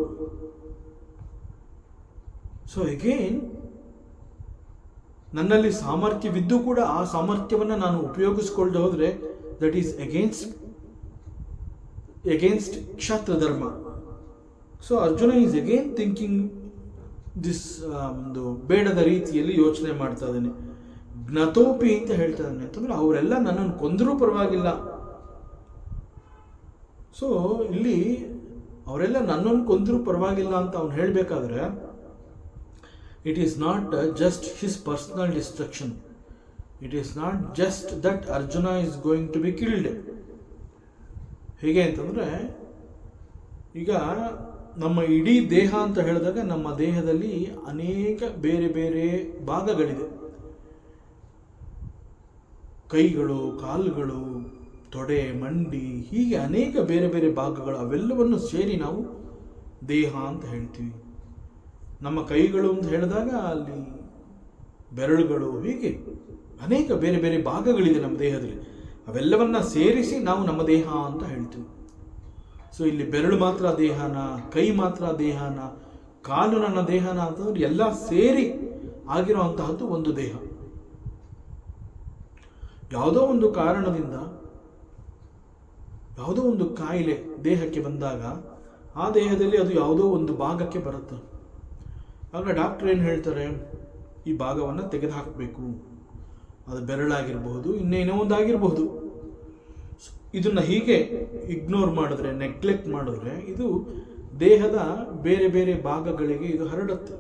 ಸೊ ಅಗೇನ್ ನನ್ನಲ್ಲಿ ಸಾಮರ್ಥ್ಯವಿದ್ದು ಕೂಡ ಆ ಸಾಮರ್ಥ್ಯವನ್ನು ನಾನು ಉಪಯೋಗಿಸ್ಕೊಳ್ಳದೆ ಹೋದರೆ ದಟ್ ಈಸ್ ಅಗೇನ್ಸ್ಟ್ ಕ್ಷಾತ್ರ ಧರ್ಮ. So Arjuna is again thinking this ಒಂದು ಬೇಡದ ರೀತಿಯಲ್ಲಿ ಯೋಚನೆ ಮಾಡ್ತಾ ಇದ್ದಾನೆ. ಜ್ಞತೋಪಿ ಅಂತ ಹೇಳ್ತಾ ಇದ್ದಾನೆ ಅಂತಂದ್ರೆ ಅವರೆಲ್ಲ ನನ್ನನ್ನು ಕೊಂದರೂ ಪರವಾಗಿಲ್ಲ. ಸೊ ಇಲ್ಲಿ ಅವರೆಲ್ಲ ನನ್ನನ್ನು ಕೊಂದರೂ ಪರವಾಗಿಲ್ಲ ಅಂತ ಅವನು ಹೇಳಬೇಕಾದ್ರೆ it is not just his personal destruction. It is not just that Arjuna is going to be killed. ಹೇಗೆ ಅಂತಂದರೆ, ಈಗ ನಮ್ಮ ಇಡೀ ದೇಹ ಅಂತ ಹೇಳಿದಾಗ ನಮ್ಮ ದೇಹದಲ್ಲಿ ಅನೇಕ ಬೇರೆ ಬೇರೆ ಭಾಗಗಳಿದೆ. ಕೈಗಳು, ಕಾಲುಗಳು, ತೊಡೆ, ಮಂಡಿ, ಹೀಗೆ ಅನೇಕ ಬೇರೆ ಬೇರೆ ಭಾಗಗಳು, ಅವೆಲ್ಲವನ್ನು ಸೇರಿ ನಾವು ದೇಹ ಅಂತ ಹೇಳ್ತೀವಿ. ನಮ್ಮ ಕೈಗಳು ಅಂತ ಹೇಳಿದಾಗ ಅಲ್ಲಿ ಬೆರಳುಗಳು, ಹೀಗೆ ಅನೇಕ ಬೇರೆ ಬೇರೆ ಭಾಗಗಳಿದೆ ನಮ್ಮ ದೇಹದಲ್ಲಿ. ಅವೆಲ್ಲವನ್ನ ಸೇರಿಸಿ ನಾವು ನಮ್ಮ ದೇಹ ಅಂತ ಹೇಳ್ತೀವಿ. ಸೊ ಇಲ್ಲಿ ಬೆರಳು ಮಾತ್ರ ದೇಹನ, ಕೈ ಮಾತ್ರ ದೇಹನ, ಕಾಲು ನನ್ನ ದೇಹನ ಅಂತಂದ್ರೆ ಎಲ್ಲ ಸೇರಿ ಆಗಿರುವಂತಹದ್ದು ಒಂದು ದೇಹ. ಯಾವುದೋ ಒಂದು ಕಾರಣದಿಂದ ಯಾವುದೋ ಒಂದು ಕಾಯಿಲೆ ದೇಹಕ್ಕೆ ಬಂದಾಗ ಆ ದೇಹದಲ್ಲಿ ಅದು ಯಾವುದೋ ಒಂದು ಭಾಗಕ್ಕೆ ಬರುತ್ತೆ. ಆಗ ಡಾಕ್ಟರ್ ಏನು ಹೇಳ್ತಾರೆ, ಈ ಭಾಗವನ್ನು ತೆಗೆದುಹಾಕಬೇಕು. ಅದು ಬೆರಳಾಗಿರಬಹುದು, ಇನ್ನೇನೋ ಒಂದಾಗಿರಬಹುದು. ಇದನ್ನು ಹೀಗೆ ಇಗ್ನೋರ್ ಮಾಡಿದ್ರೆ, ನೆಗ್ಲೆಕ್ಟ್ ಮಾಡಿದ್ರೆ ಇದು ದೇಹದ ಬೇರೆ ಬೇರೆ ಭಾಗಗಳಿಗೆ ಇದು ಹರಡುತ್ತೆ.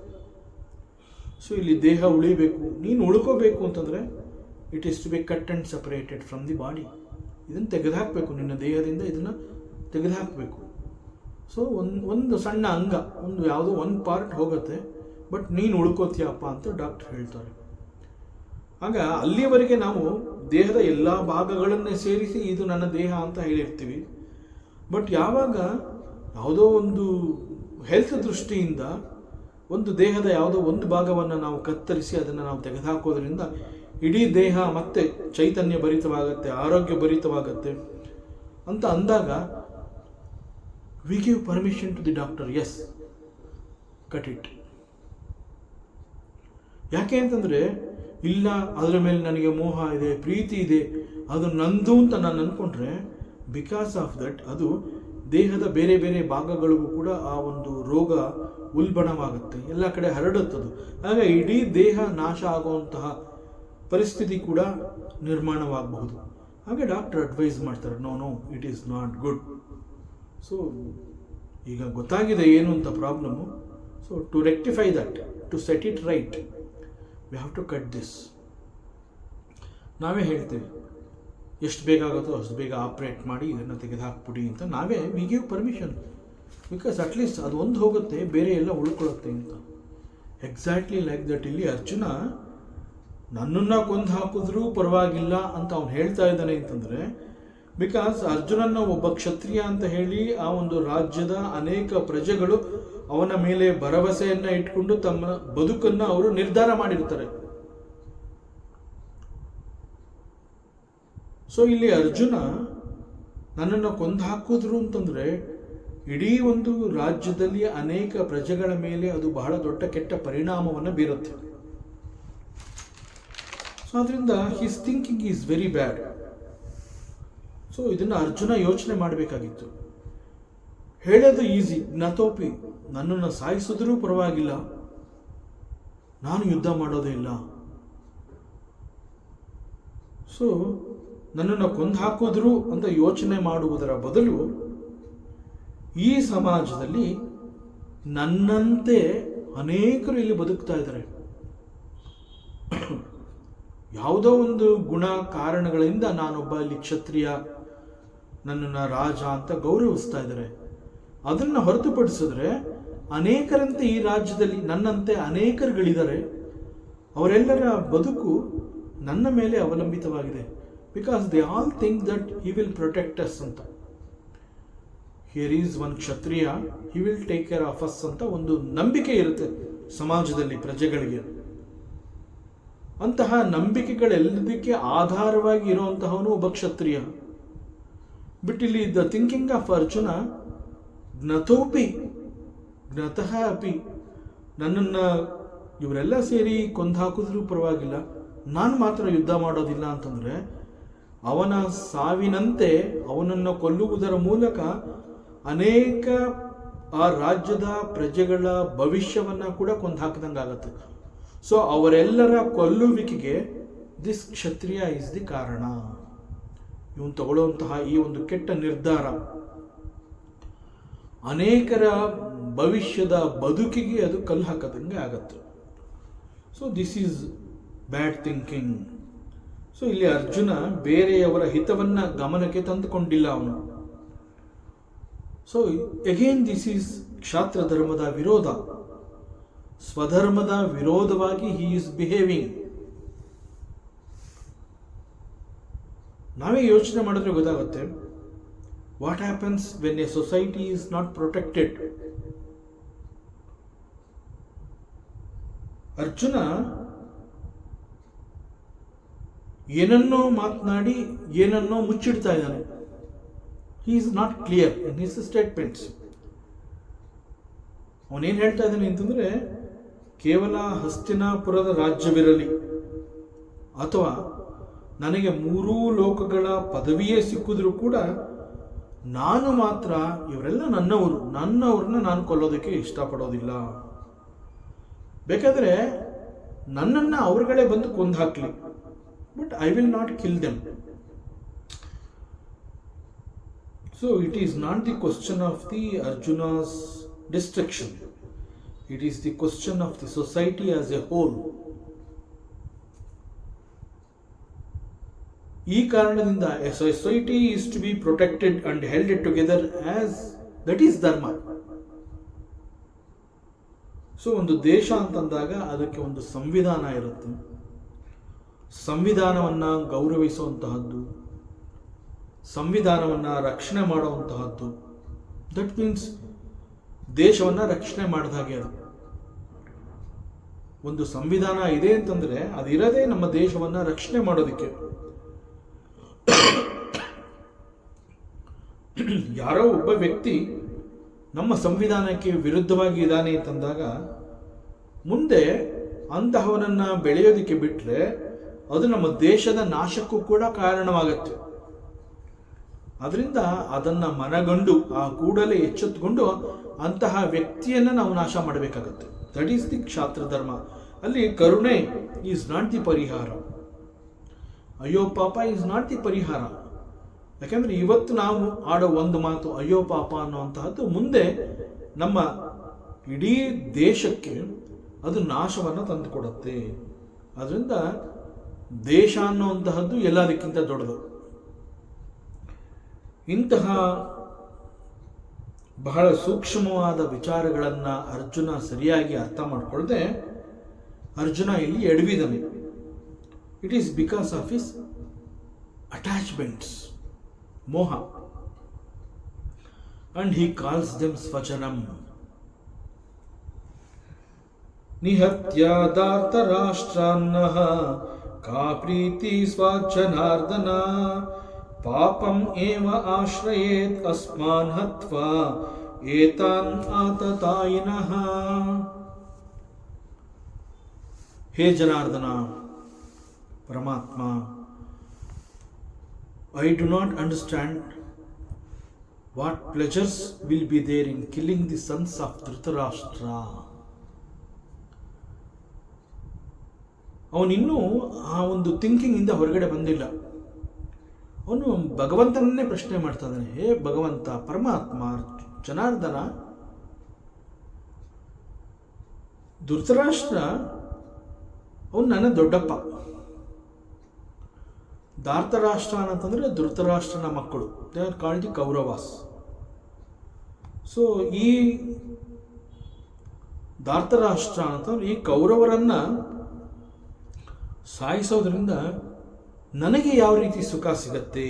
ಸೊ ಇಲ್ಲಿ ದೇಹ ಉಳಿಬೇಕು, ನೀನು ಉಳ್ಕೋಬೇಕು ಅಂತಂದರೆ it is to be cut and separated from the body. ಇದನ್ನು ತೆಗೆದುಹಾಕಬೇಕು, ನಿನ್ನ ದೇಹದಿಂದ ಇದನ್ನು ತೆಗೆದುಹಾಕಬೇಕು. ಸೊ ಒಂದು ಸಣ್ಣ ಅಂಗ, ಯಾವುದೋ ಒಂದು ಪಾರ್ಟ್ ಹೋಗುತ್ತೆ, ಬಟ್ ನೀನು ಉಳ್ಕೋತೀಯಪ್ಪ ಅಂತ ಡಾಕ್ಟರ್ ಹೇಳ್ತಾರೆ. ಆಗ ಅಲ್ಲಿಯವರೆಗೆ ನಾವು ದೇಹದ ಎಲ್ಲ ಭಾಗಗಳನ್ನೇ ಸೇರಿಸಿ ಇದು ನನ್ನ ದೇಹ ಅಂತ ಹೇಳಿರ್ತೀವಿ. ಬಟ್ ಯಾವಾಗ ಯಾವುದೋ ಒಂದು ಹೆಲ್ತ್ ದೃಷ್ಟಿಯಿಂದ ಒಂದು ದೇಹದ ಯಾವುದೋ ಒಂದು ಭಾಗವನ್ನು ನಾವು ಕತ್ತರಿಸಿ ಅದನ್ನು ನಾವು ತೆಗೆದುಹಾಕೋದ್ರಿಂದ ಇಡೀ ದೇಹ ಮತ್ತೆ ಚೈತನ್ಯ ಭರಿತವಾಗತ್ತೆ, ಆರೋಗ್ಯ ಭರಿತವಾಗತ್ತೆ ಅಂತ ಅಂದಾಗ we give permission to the doctor, yes cut it. ಯಾಕೆ ಅಂತಂದರೆ, ಇಲ್ಲ ಅದರ ಮೇಲೆ ನನಗೆ ಮೋಹ ಇದೆ, ಪ್ರೀತಿ ಇದೆ, ಅದು ನಂದು ಅಂತ ನಾನು ಅಂದ್ಕೊಂಡ್ರೆ ಬಿಕಾಸ್ ಆಫ್ ದಟ್ ಅದು ದೇಹದ ಬೇರೆ ಬೇರೆ ಭಾಗಗಳಿಗೂ ಕೂಡ ಆ ಒಂದು ರೋಗ ಉಲ್ಬಣವಾಗುತ್ತೆ, ಎಲ್ಲ ಕಡೆ ಹರಡುತ್ತದು. ಆಗ ಇಡೀ ದೇಹ ನಾಶ ಆಗುವಂತಹ ಪರಿಸ್ಥಿತಿ ಕೂಡ ನಿರ್ಮಾಣವಾಗಬಹುದು. ಹಾಗೆ ಡಾಕ್ಟರ್ ಅಡ್ವೈಸ್ ಮಾಡ್ತಾರೆ, no it is not good. So ಈಗ ಗೊತ್ತಾಗಿದೆ ಏನು ಅಂತ problem. So to rectify that, to set it right, we have to cut this. ನಾವೇ ಹೇಳ್ತೇವೆ ಎಷ್ಟು ಬೇಕಾಗುತ್ತೋ ಅಷ್ಟು ಬೇಗ ಆಪ್ರೇಟ್ ಮಾಡಿ ಇದನ್ನು ತೆಗೆದುಹಾಕ್ಬಿಡಿ ಅಂತ ನಾವೇ V give permission. Because at least ಅದು ಒಂದು ಹೋಗುತ್ತೆ, ಬೇರೆ ಎಲ್ಲ ಉಳ್ಕೊಳ್ಳುತ್ತೆ ಅಂತ. ಎಕ್ಸಾಕ್ಟ್ಲಿ ಲೈಕ್ ದಟ್ ಇಲ್ಲಿ ಅರ್ಜುನ ನನ್ನನ್ನು ಕೊಂದು ಹಾಕಿದ್ರೂ ಪರವಾಗಿಲ್ಲ ಅಂತ ಅವನು ಹೇಳ್ತಾ ಇದ್ದಾನೆ ಅಂತಂದರೆ, ಬಿಕಾಸ್ ಅರ್ಜುನನ್ನ ಒಬ್ಬ ಕ್ಷತ್ರಿಯ ಅಂತ ಹೇಳಿ ಆ ಒಂದು ರಾಜ್ಯದ ಅನೇಕ ಪ್ರಜೆಗಳು ಅವನ ಮೇಲೆ ಭರವಸೆಯನ್ನು ಇಟ್ಕೊಂಡು ತಮ್ಮ ಬದುಕನ್ನು ಅವರು ನಿರ್ಧಾರ ಮಾಡಿರ್ತಾರೆ. ಸೊ ಇಲ್ಲಿ ಅರ್ಜುನ ನನ್ನನ್ನು ಕೊಂದು ಹಾಕಿದ್ರು ಅಂತಂದರೆ ಇಡೀ ಒಂದು ರಾಜ್ಯದಲ್ಲಿ ಅನೇಕ ಪ್ರಜೆಗಳ ಮೇಲೆ ಅದು ಬಹಳ ದೊಡ್ಡ ಕೆಟ್ಟ ಪರಿಣಾಮವನ್ನು ಬೀರುತ್ತೆ. ಸೊ ಅದರಿಂದ his thinking is very bad. So ಇದನ್ನು ಅರ್ಜುನ ಯೋಚನೆ ಮಾಡಬೇಕಾಗಿತ್ತು. ಹೇಳೋದು ಈಸಿ, ಜ್ಞತೋಪಿ, ನನ್ನನ್ನು ಸಾಯಿಸಿದ್ರೂ ಪರವಾಗಿಲ್ಲ, ನಾನು ಯುದ್ಧ ಮಾಡೋದೇ ಇಲ್ಲ. ಸೊ ನನ್ನನ್ನು ಕೊಂದು ಹಾಕಿದ್ರು ಅಂತ ಯೋಚನೆ ಮಾಡುವುದರ ಬದಲು ಈ ಸಮಾಜದಲ್ಲಿ ನನ್ನಂತೆ ಅನೇಕರು ಇಲ್ಲಿ ಬದುಕ್ತಾ ಇದ್ದಾರೆ. ಯಾವುದೋ ಒಂದು ಗುಣ ಕಾರಣಗಳಿಂದ ನಾನೊಬ್ಬ ಇಲ್ಲಿ ಕ್ಷತ್ರಿಯ, ನನ್ನನ್ನು ರಾಜ ಅಂತ ಗೌರವಿಸ್ತಾ ಇದ್ದಾರೆ. ಅದನ್ನು ಹೊರತುಪಡಿಸಿದ್ರೆ ಅನೇಕರಂತೆ ಈ ರಾಜ್ಯದಲ್ಲಿ ನನ್ನಂತೆ ಅನೇಕರುಗಳಿದ್ದಾರೆ. ಅವರೆಲ್ಲರ ಬದುಕು ನನ್ನ ಮೇಲೆ ಅವಲಂಬಿತವಾಗಿದೆ. Because they all think that he will protect us ಅಂತ. Here is one kshatriya, he will take care of us ಅಂತ ಒಂದು ನಂಬಿಕೆ ಇರುತ್ತೆ ಸಮಾಜದಲ್ಲಿ ಪ್ರಜೆಗಳಿಗೆ. ಅಂತಹ ನಂಬಿಕೆಗಳೆಲ್ಲದಕ್ಕೆ ಆಧಾರವಾಗಿ ಇರುವಂತಹವನು ಒಬ್ಬ ಕ್ಷತ್ರಿಯ. ಬಟ್ ಇಲ್ಲಿ ದ ಥಿಂಕಿಂಗ್ ಆಫ್ ಅರ್ಜುನ, ಜ್ಞತೋಪಿ ಜ್ಞತಃ ಅಪಿ, ನನ್ನನ್ನು ಇವರೆಲ್ಲ ಸೇರಿ ಕೊಂದು ಹಾಕಿದ್ರೂ ಪರವಾಗಿಲ್ಲ, ನಾನು ಮಾತ್ರ ಯುದ್ಧ ಮಾಡೋದಿಲ್ಲ ಅಂತಂದರೆ ಅವನ ಸಾವಿನಂತೆ ಅವನನ್ನು ಕೊಲ್ಲುವುದರ ಮೂಲಕ ಅನೇಕ ಆ ರಾಜ್ಯದ ಪ್ರಜೆಗಳ ಭವಿಷ್ಯವನ್ನು ಕೂಡ ಕೊಂದು ಹಾಕಿದಂಗೆ ಆಗುತ್ತೆ. ಸೊ ಅವರೆಲ್ಲರ ಕೊಲ್ಲುವಿಕೆಗೆ ದಿಸ್ ಕ್ಷತ್ರಿಯ ಇಸ್ ದಿ ಕಾರಣ. ಇವನು ತಗೊಳ್ಳುವಂತಹ ಈ ಒಂದು ಕೆಟ್ಟ ನಿರ್ಧಾರ ಅನೇಕರ ಭವಿಷ್ಯದ ಬದುಕಿಗೆ ಅದು ಕಲ್ಲು ಹಾಕದಂಗೆ ಆಗತ್ತೆ. So this is bad thinking. So ಇಲ್ಲಿ ಅರ್ಜುನ ಬೇರೆಯವರ ಹಿತವನ್ನ ಗಮನಕ್ಕೆ ತಂದುಕೊಂಡಿಲ್ಲ ಅವನು. ಸೊ ಅಗೇನ್ ದಿಸ್ ಈಸ್ ಕ್ಷಾತ್ರ ಧರ್ಮದ ವಿರೋಧ, ಸ್ವಧರ್ಮದ ವಿರೋಧವಾಗಿ ಹಿ ಈಸ್ ಬಿಹೇವಿಂಗ್. ನಾವೇ ಯೋಚನೆ ಮಾಡಿದ್ರೆ ಗೊತ್ತಾಗುತ್ತೆ, what happens when A society is not protected. Arjuna ಏನನ್ನೋ ಮಾತನಾಡಿ ಏನನ್ನೋ ಮುಚ್ಚಿಡ್ತಾ ಇದ್ದಾನೆ. He is not clear in his statements. ಅವನೇನು ಹೇಳ್ತಾ ಇದ್ದಾನೆ ಅಂತಂದರೆ, ಕೇವಲ ಹಸ್ತಿನಾಪುರದ ರಾಜ್ಯವಿರಲಿ ಅಥವಾ ನನಗೆ 3 ಲೋಕಗಳ ಪದವಿಯೇ ಸಿಕ್ಕಿದ್ರೂ ಕೂಡ ನಾನು ಮಾತ್ರ ಇವರೆಲ್ಲ ನನ್ನವ್ರನ್ನ ನಾನು ಕೊಲ್ಲೋದಕ್ಕೆ ಇಷ್ಟಪಡೋದಿಲ್ಲ. ಬೇಕಾದರೆ ನನ್ನನ್ನು ಅವ್ರಗಳೇ ಬಂದು ಕೊಂದು ಹಾಕಲಿ, but I will not kill them. So it is not the question of the Arjuna's destruction, it is the question of the society as a whole. ಈ ಕಾರಣದಿಂದ a society is to be protected and held together as that is dharma. So ಒಂದು ದೇಶ ಅಂತಂದಾಗ ಅದಕ್ಕೆ ಒಂದು ಸಂವಿಧಾನ ಇರುತ್ತೆ. ಸಂವಿಧಾನವನ್ನು ಗೌರವಿಸುವಂತಹದ್ದು, ಸಂವಿಧಾನವನ್ನು ರಕ್ಷಣೆ ಮಾಡುವಂತಹದ್ದು, ದಟ್ ಮೀನ್ಸ್ ದೇಶವನ್ನು ರಕ್ಷಣೆ ಮಾಡಿದ ಹಾಗೆ. ಅದು ಒಂದು ಸಂವಿಧಾನ ಇದೆ ಅಂತಂದ್ರೆ ಅದಿರದೇ ನಮ್ಮ ದೇಶವನ್ನು ರಕ್ಷಣೆ ಮಾಡೋದಕ್ಕೆ. ಯಾರೋ ಒಬ್ಬ ವ್ಯಕ್ತಿ ನಮ್ಮ ಸಂವಿಧಾನಕ್ಕೆ ವಿರುದ್ಧವಾಗಿ ಇದ್ದಾನೆ ಅಂತಂದಾಗ ಮುಂದೆ ಅಂತಹವನನ್ನ ಬೆಳೆಯೋದಕ್ಕೆ ಬಿಟ್ಟರೆ ಅದು ನಮ್ಮ ದೇಶದ ನಾಶಕ್ಕೂ ಕೂಡ ಕಾರಣವಾಗುತ್ತೆ. ಅದರಿಂದ ಅದನ್ನು ಮನಗಂಡು ಆ ಕೂಡಲೇ ಎಚ್ಚೆತ್ತುಕೊಂಡು ಅಂತಹ ವ್ಯಕ್ತಿಯನ್ನು ನಾವು ನಾಶ ಮಾಡಬೇಕಾಗತ್ತೆ. ದಟ್ ಈಸ್ ದಿ ಕ್ಷಾತ್ರ ಧರ್ಮ. ಅಲ್ಲಿ ಕರುಣೆ ಈಸ್ ನಾಟ್ ದಿ ಪರಿಹಾರ, ಅಯ್ಯೋ ಪಾಪ ಈಸ್ ನಾಟ್ ದಿ ಪರಿಹಾರ. ಯಾಕೆಂದರೆ ಇವತ್ತು ನಾವು ಆಡೋ ಒಂದು ಮಾತು ಅಯ್ಯೋ ಪಾಪ ಅನ್ನುವಂತಹದ್ದು ಮುಂದೆ ನಮ್ಮ ಇಡೀ ದೇಶಕ್ಕೆ ಅದು ನಾಶವನ್ನು ತಂದುಕೊಡುತ್ತೆ. ಅದರಿಂದ ದೇಶ ಅನ್ನುವಂತಹದ್ದು ಎಲ್ಲದಕ್ಕಿಂತ ದೊಡ್ಡದು. ಇಂತಹ ಬಹಳ ಸೂಕ್ಷ್ಮವಾದ ವಿಚಾರಗಳನ್ನು ಅರ್ಜುನ ಸರಿಯಾಗಿ ಅರ್ಥ ಮಾಡಿಕೊಳ್ಳದೆ ಅರ್ಜುನ ಇಲ್ಲಿ ಎಡವಿದನೆ. It is because of his attachments, ಮೋಹ. ಅಂಡ್ ಹಿ ಕಾಲ್ಸ್ ದೆಮ್ ಸ್ವಜನಂ. ನಿಹತ್ಯ ಧಾರ್ತರಾಷ್ಟ್ರಾನ್ನಃ ಕಾ ಪ್ರೀತಿ ಸ್ವಜನಾರ್ದನ ಪಾಪಂ ಏವ ಆಶ್ರಯೇತ್ ಅಸ್ಮಾನ್ ಹತ್ವಾ ಏತಾನ್ ಆತತಾಯಿನಃ. ಹೇ ಜನಾರ್ದನ, ಪರಮಾತ್ಮ, I do not understand what pleasures will be there in killing the sons of Dhritarashtra. ಅವನಿನ್ನೂ ಆ ಒಂದು ಥಿಂಕಿಂಗ್ ಇಂದ ಹೊರಗಡೆ ಬಂದಿಲ್ಲ. ಅವನು ಭಗವಂತನನ್ನೇ ಪ್ರಶ್ನೆ ಮಾಡ್ತಾ ಇದ್ದಾನೆ. ಹೇ ಭಗವಂತ, ಪರಮಾತ್ಮ, ಜನಾರ್ದನ, ಧೃತರಾಷ್ಟ್ರ ಅವನು ನನ್ನ ದೊಡ್ಡಪ್ಪ. ಧಾರ್ತರಾಷ್ಟ್ರ ಅಂತಂದರೆ ಧೃತರಾಷ್ಟ್ರನ ಮಕ್ಕಳು, they are called the Kauravas. So ಈ ಧಾರ್ತರಾಷ್ಟ್ರ ಅಂತಂದ್ರೆ ಈ ಕೌರವರನ್ನು ಸಾಯಿಸೋದ್ರಿಂದ ನನಗೆ ಯಾವ ರೀತಿ ಸುಖ ಸಿಗತ್ತೆ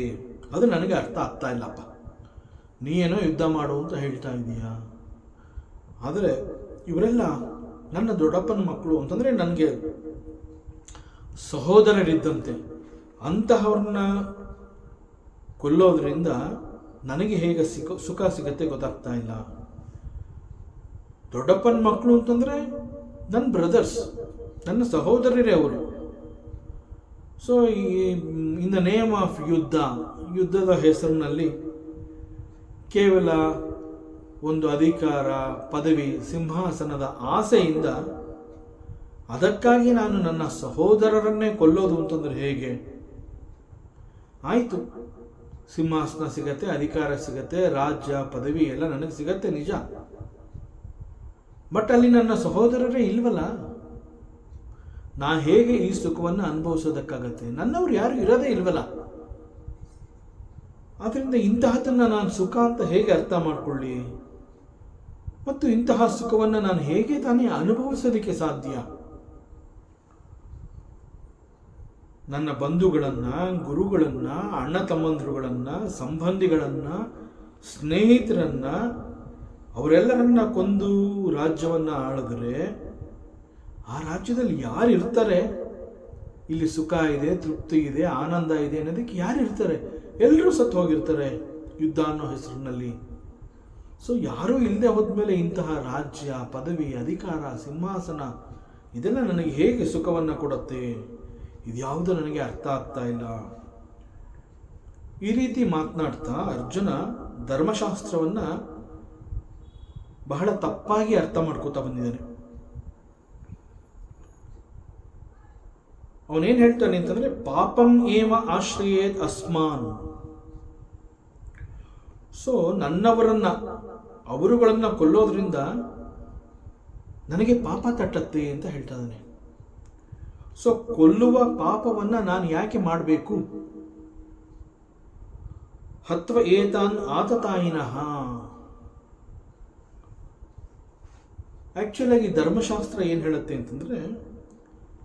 ಅದು ನನಗೆ ಅರ್ಥ ಆಗ್ತಾ ಇಲ್ಲಪ್ಪ. ನೀ ಏನೋ ಯುದ್ಧ ಮಾಡು ಅಂತ ಹೇಳ್ತಾ ಇದೀಯಾ. ಆದರೆ ಇವರೆಲ್ಲ ನನ್ನ ದೊಡ್ಡಪ್ಪನ ಮಕ್ಕಳು ಅಂತಂದರೆ ನನಗೆ ಸಹೋದರರಿದ್ದಂತೆ. ಅಂತಹವ್ರನ್ನ ಕೊಲ್ಲೋದ್ರಿಂದ ನನಗೆ ಹೇಗೆ ಸುಖ ಸಿಗತ್ತೆ ಗೊತ್ತಾಗ್ತಾ ಇಲ್ಲ. ದೊಡ್ಡಪ್ಪನ ಮಕ್ಕಳು ಅಂತಂದರೆ ನನ್ನ ಬ್ರದರ್ಸ್, ನನ್ನ ಸಹೋದರರೇ ಅವರು. So in the name of ಯುದ್ಧದ ಹೆಸರಿನಲ್ಲಿ ಕೇವಲ ಒಂದು ಅಧಿಕಾರ, ಪದವಿ, ಸಿಂಹಾಸನದ ಆಸೆಯಿಂದ ಅದಕ್ಕಾಗಿ ನಾನು ನನ್ನ ಸಹೋದರರನ್ನೇ ಕೊಲ್ಲೋದು ಅಂತಂದ್ರೆ ಹೇಗೆ? ಆಯಿತು, ಸಿಂಹಾಸನ ಸಿಗತ್ತೆ, ಅಧಿಕಾರ ಸಿಗತ್ತೆ, ರಾಜ್ಯ ಪದವಿ ಎಲ್ಲ ನನಗೆ ಸಿಗತ್ತೆ ನಿಜ. ಬಟ್ ಅಲ್ಲಿ ನನ್ನ ಸಹೋದರರೇ ಇಲ್ವಲ್ಲ. ನಾ ಹೇಗೆ ಈ ಸುಖವನ್ನು ಅನುಭವಿಸೋದಕ್ಕಾಗತ್ತೆ? ನನ್ನವ್ರು ಯಾರು ಇರೋದೇ ಇಲ್ವಲ್ಲ. ಆದ್ರಿಂದ ಇಂತಹದನ್ನ ನಾನು ಸುಖ ಅಂತ ಹೇಗೆ ಅರ್ಥ ಮಾಡ್ಕೊಳ್ಳಿ? ಮತ್ತು ಇಂತಹ ಸುಖವನ್ನು ನಾನು ಹೇಗೆ ತಾನೇ ಅನುಭವಿಸೋದಕ್ಕೆ ಸಾಧ್ಯ? ನನ್ನ ಬಂಧುಗಳನ್ನ, ಗುರುಗಳನ್ನ, ಅಣ್ಣ ತಮ್ಮಂದಿರುಗಳನ್ನ, ಸಂಬಂಧಿಗಳನ್ನ, ಸ್ನೇಹಿತರನ್ನ, ಅವರೆಲ್ಲರನ್ನ ಕೊಂದು ರಾಜ್ಯವನ್ನ ಆಳಿದ್ರೆ ಆ ರಾಜ್ಯದಲ್ಲಿ ಯಾರು ಇರ್ತಾರೆ? ಇಲ್ಲಿ ಸುಖ ಇದೆ, ತೃಪ್ತಿ ಇದೆ, ಆನಂದ ಇದೆ ಅನ್ನೋದಕ್ಕೆ ಯಾರು ಇರ್ತಾರೆ? ಎಲ್ಲರೂ ಸತ್ತು ಹೋಗಿರ್ತಾರೆ ಯುದ್ಧ ಅನ್ನೋ ಹೆಸರಿನಲ್ಲಿ. ಸೊ ಯಾರೂ ಇಲ್ಲದೆ ಹೋದ್ಮೇಲೆ ಇಂತಹ ರಾಜ್ಯ, ಪದವಿ, ಅಧಿಕಾರ, ಸಿಂಹಾಸನ ಇದೆಲ್ಲ ನನಗೆ ಹೇಗೆ ಸುಖವನ್ನು ಕೊಡುತ್ತೆ? ಇದ್ಯಾವುದು ನನಗೆ ಅರ್ಥ ಆಗ್ತಾ ಇಲ್ಲ. ಈ ರೀತಿ ಮಾತನಾಡ್ತಾ ಅರ್ಜುನ ಧರ್ಮಶಾಸ್ತ್ರವನ್ನ ಬಹಳ ತಪ್ಪಾಗಿ ಅರ್ಥ ಮಾಡ್ಕೋತಾ ಬಂದಿದ್ದಾನೆ. ಅವನೇನ್ ಹೇಳ್ತಾನೆ ಅಂತಂದ್ರೆ, ಪಾಪಂ ಏವ ಆಶ್ರಯೇತ್ ಅಸ್ಮಾನ್. ಸೊ ನನ್ನವರನ್ನ, ಅವರುಗಳನ್ನ ಕೊಲ್ಲೋದ್ರಿಂದ ನನಗೆ ಪಾಪ ತಟ್ಟತ್ತೆ ಅಂತ ಹೇಳ್ತಾ ಇದ್ದಾನೆ. ಸೊ ಕೊಲ್ಲುವ ಪಾಪವನ್ನ ನಾನು ಯಾಕೆ ಮಾಡಬೇಕು? ಹತ್ವ ಏತಾನ್ ಆತತಾಯಿನಃ. ಆಕ್ಚುಲ್ ಆಗಿ ಧರ್ಮಶಾಸ್ತ್ರ ಏನ್ ಹೇಳುತ್ತೆ ಅಂತಂದ್ರೆ,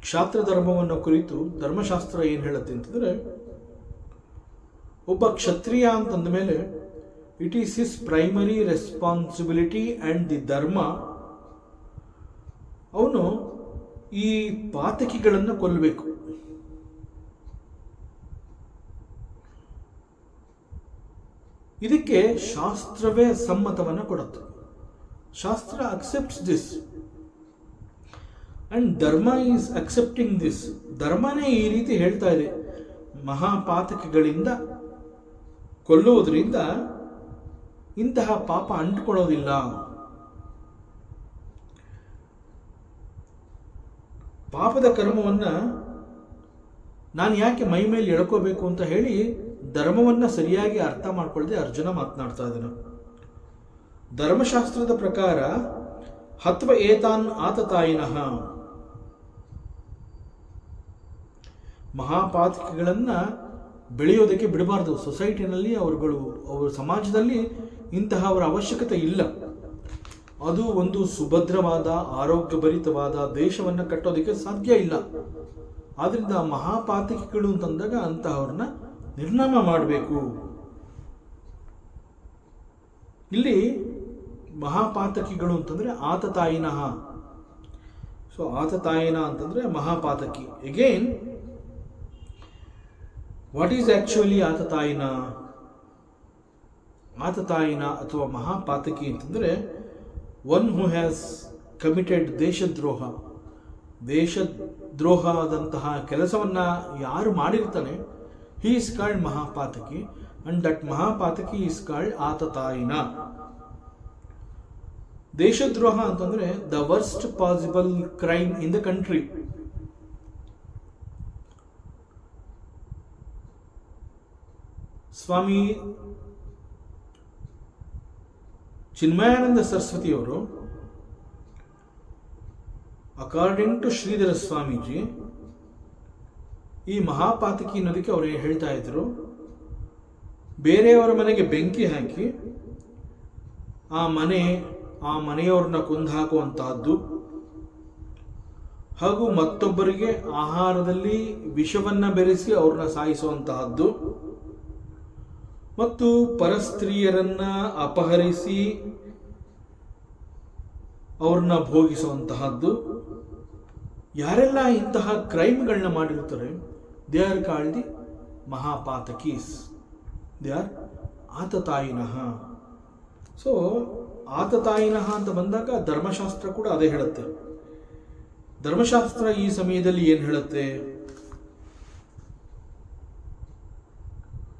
ಕ್ಷಾತ್ರ ಧರ್ಮವನ್ನು ಕುರಿತು ಧರ್ಮಶಾಸ್ತ್ರ ಏನ್ ಹೇಳುತ್ತೆ ಅಂತಂದ್ರೆ, ಒಬ್ಬ ಕ್ಷತ್ರಿಯ ಅಂತಂದ ಮೇಲೆ it is his primary responsibility and the ಧರ್ಮ, ಅವನು ಈ ಪಾತಕಿಗಳನ್ನು ಕೊಲ್ಲಬೇಕು. ಇದಕ್ಕೆ ಶಾಸ್ತ್ರವೇ ಸಮ್ಮತವನ್ನು ಕೊಡುತ್ತೆ. ಶಾಸ್ತ್ರ ಅಕ್ಸೆಪ್ಟ್ಸ್ ದಿಸ್ ಅಂಡ್ ಧರ್ಮ ಈಸ್ ಅಕ್ಸೆಪ್ಟಿಂಗ್ ದಿಸ್. ಧರ್ಮನೇ ಈ ರೀತಿ ಹೇಳ್ತಾ ಇದೆ, ಮಹಾಪಾತಕಿಗಳಿಂದ ಕೊಲ್ಲುವುದರಿಂದ ಇಂತಹ ಪಾಪ ಅಂಟ್ಕೊಳ್ಳೋದಿಲ್ಲ. ಪಾಪದ ಕರ್ಮವನ್ನ ನಾನು ಯಾಕೆ ಮೈ ಮೇಲೆ ಎಳ್ಕೋಬೇಕು ಅಂತ ಹೇಳಿ ಧರ್ಮವನ್ನ ಸರಿಯಾಗಿ ಅರ್ಥ ಮಾಡ್ಕೊಳ್ಳದೆ ಅರ್ಜುನ ಮಾತನಾಡ್ತಾ ಇದ್ದಾನೆ. ಧರ್ಮಶಾಸ್ತ್ರದ ಪ್ರಕಾರ ಹತ್ವ ಏತಾನ್ ಆತತಾಯಿನಃ, ಮಹಾಪಾತಕಿಗಳನ್ನ ಬೆಳೆಯೋದಕ್ಕೆ ಬಿಡಬಾರ್ದು. ಸೊಸೈಟಿನಲ್ಲಿ ಅವರ ಸಮಾಜದಲ್ಲಿ ಇಂತಹ ಅವರ ಅವಶ್ಯಕತೆ ಇಲ್ಲ. ಅದು ಒಂದು ಸುಭದ್ರವಾದ, ಆರೋಗ್ಯಭರಿತವಾದ ದೇಶವನ್ನು ಕಟ್ಟೋದಕ್ಕೆ ಸಾಧ್ಯ ಇಲ್ಲ. ಆದ್ರಿಂದ ಮಹಾಪಾತಕಿಗಳು ಅಂತಂದಾಗ ಅಂತಹವ್ರನ್ನ ನಿರ್ನಾಮ ಮಾಡಬೇಕು. ಇಲ್ಲಿ ಮಹಾಪಾತಕಿಗಳು ಅಂತಂದ್ರೆ ಆತತಾಯಿನಃ. ಸೊ ಆತತಾಯಿನ ಅಂತಂದ್ರೆ ಮಹಾಪಾತಕಿ. ಅಗೇನ್, ವಾಟ್ ಈಸ್ ಆಕ್ಚುಲಿ ಆತತಾಯಿನ? ಆತತಾಯಿನ ಅಥವಾ ಮಹಾಪಾತಕಿ ಅಂತಂದ್ರೆ ಒನ್ ಹೂ ಹ್ಯಾಸ್ ಕಮಿಟೆಡ್ ದೇಶದ್ರೋಹ. ದೇಶದ್ರೋಹದಂತಹ ಕೆಲಸವನ್ನ ಯಾರು ಮಾಡಿರ್ತಾನೆ, ಹಿ ಇಸ್ ಕಾಲ್ಡ್ ಮಹಾಪಾತಕಿ ಅಂಡ್ ದಟ್ ಮಹಾಪಾತಕಿ ಇಸ್ ಕಾಲ್ಡ್ ಆತತಾಯಿನ. ದೇಶದ್ರೋಹ ಅಂತಂದ್ರೆ the worst possible crime in the country. Swami Chinmayananda ಸರಸ್ವತಿಯವರು, ಅಕಾರ್ಡಿಂಗ್ ಟು ಶ್ರೀಧರ ಸ್ವಾಮೀಜಿ, ಈ ಮಹಾಪಾತಕಿ ಅನ್ನೋದಕ್ಕೆ ಅವರು ಹೇಳ್ತಾ ಇದ್ರು, ಬೇರೆಯವರ ಮನೆಗೆ ಬೆಂಕಿ ಹಾಕಿ ಆ ಮನೆಯವ್ರನ್ನ ಕೊಂದಾಕುವಂತಹದ್ದು, ಹಾಗೂ ಮತ್ತೊಬ್ಬರಿಗೆ ಆಹಾರದಲ್ಲಿ ವಿಷವನ್ನ ಬೆರೆಸಿ ಅವ್ರನ್ನ ಸಾಯಿಸುವಂತಹದ್ದು, ಮತ್ತು ಪರಸ್ತ್ರೀಯರನ್ನ ಅಪಹರಿಸಿ ಅವ್ರನ್ನ ಭೋಗಿಸುವಂತಹದ್ದು. ಯಾರೆಲ್ಲ ಇಂತಹ ಕ್ರೈಮ್ಗಳನ್ನ ಮಾಡಿರ್ತಾರೆ, ದೇ ಆರ್ ಕಾಲ್ಡ್ ದಿ ಮಹಾಪಾತಕೀಸ್, ದೇ ಆರ್ ಆತತಾಯಿನಃ. ಸೊ ಆತತಾಯಿನಃ ಅಂತ ಬಂದಾಗ ಧರ್ಮಶಾಸ್ತ್ರ ಕೂಡ ಅದೇ ಹೇಳುತ್ತೆ. ಧರ್ಮಶಾಸ್ತ್ರ ಈ ಸಮಯದಲ್ಲಿ ಏನು ಹೇಳುತ್ತೆ,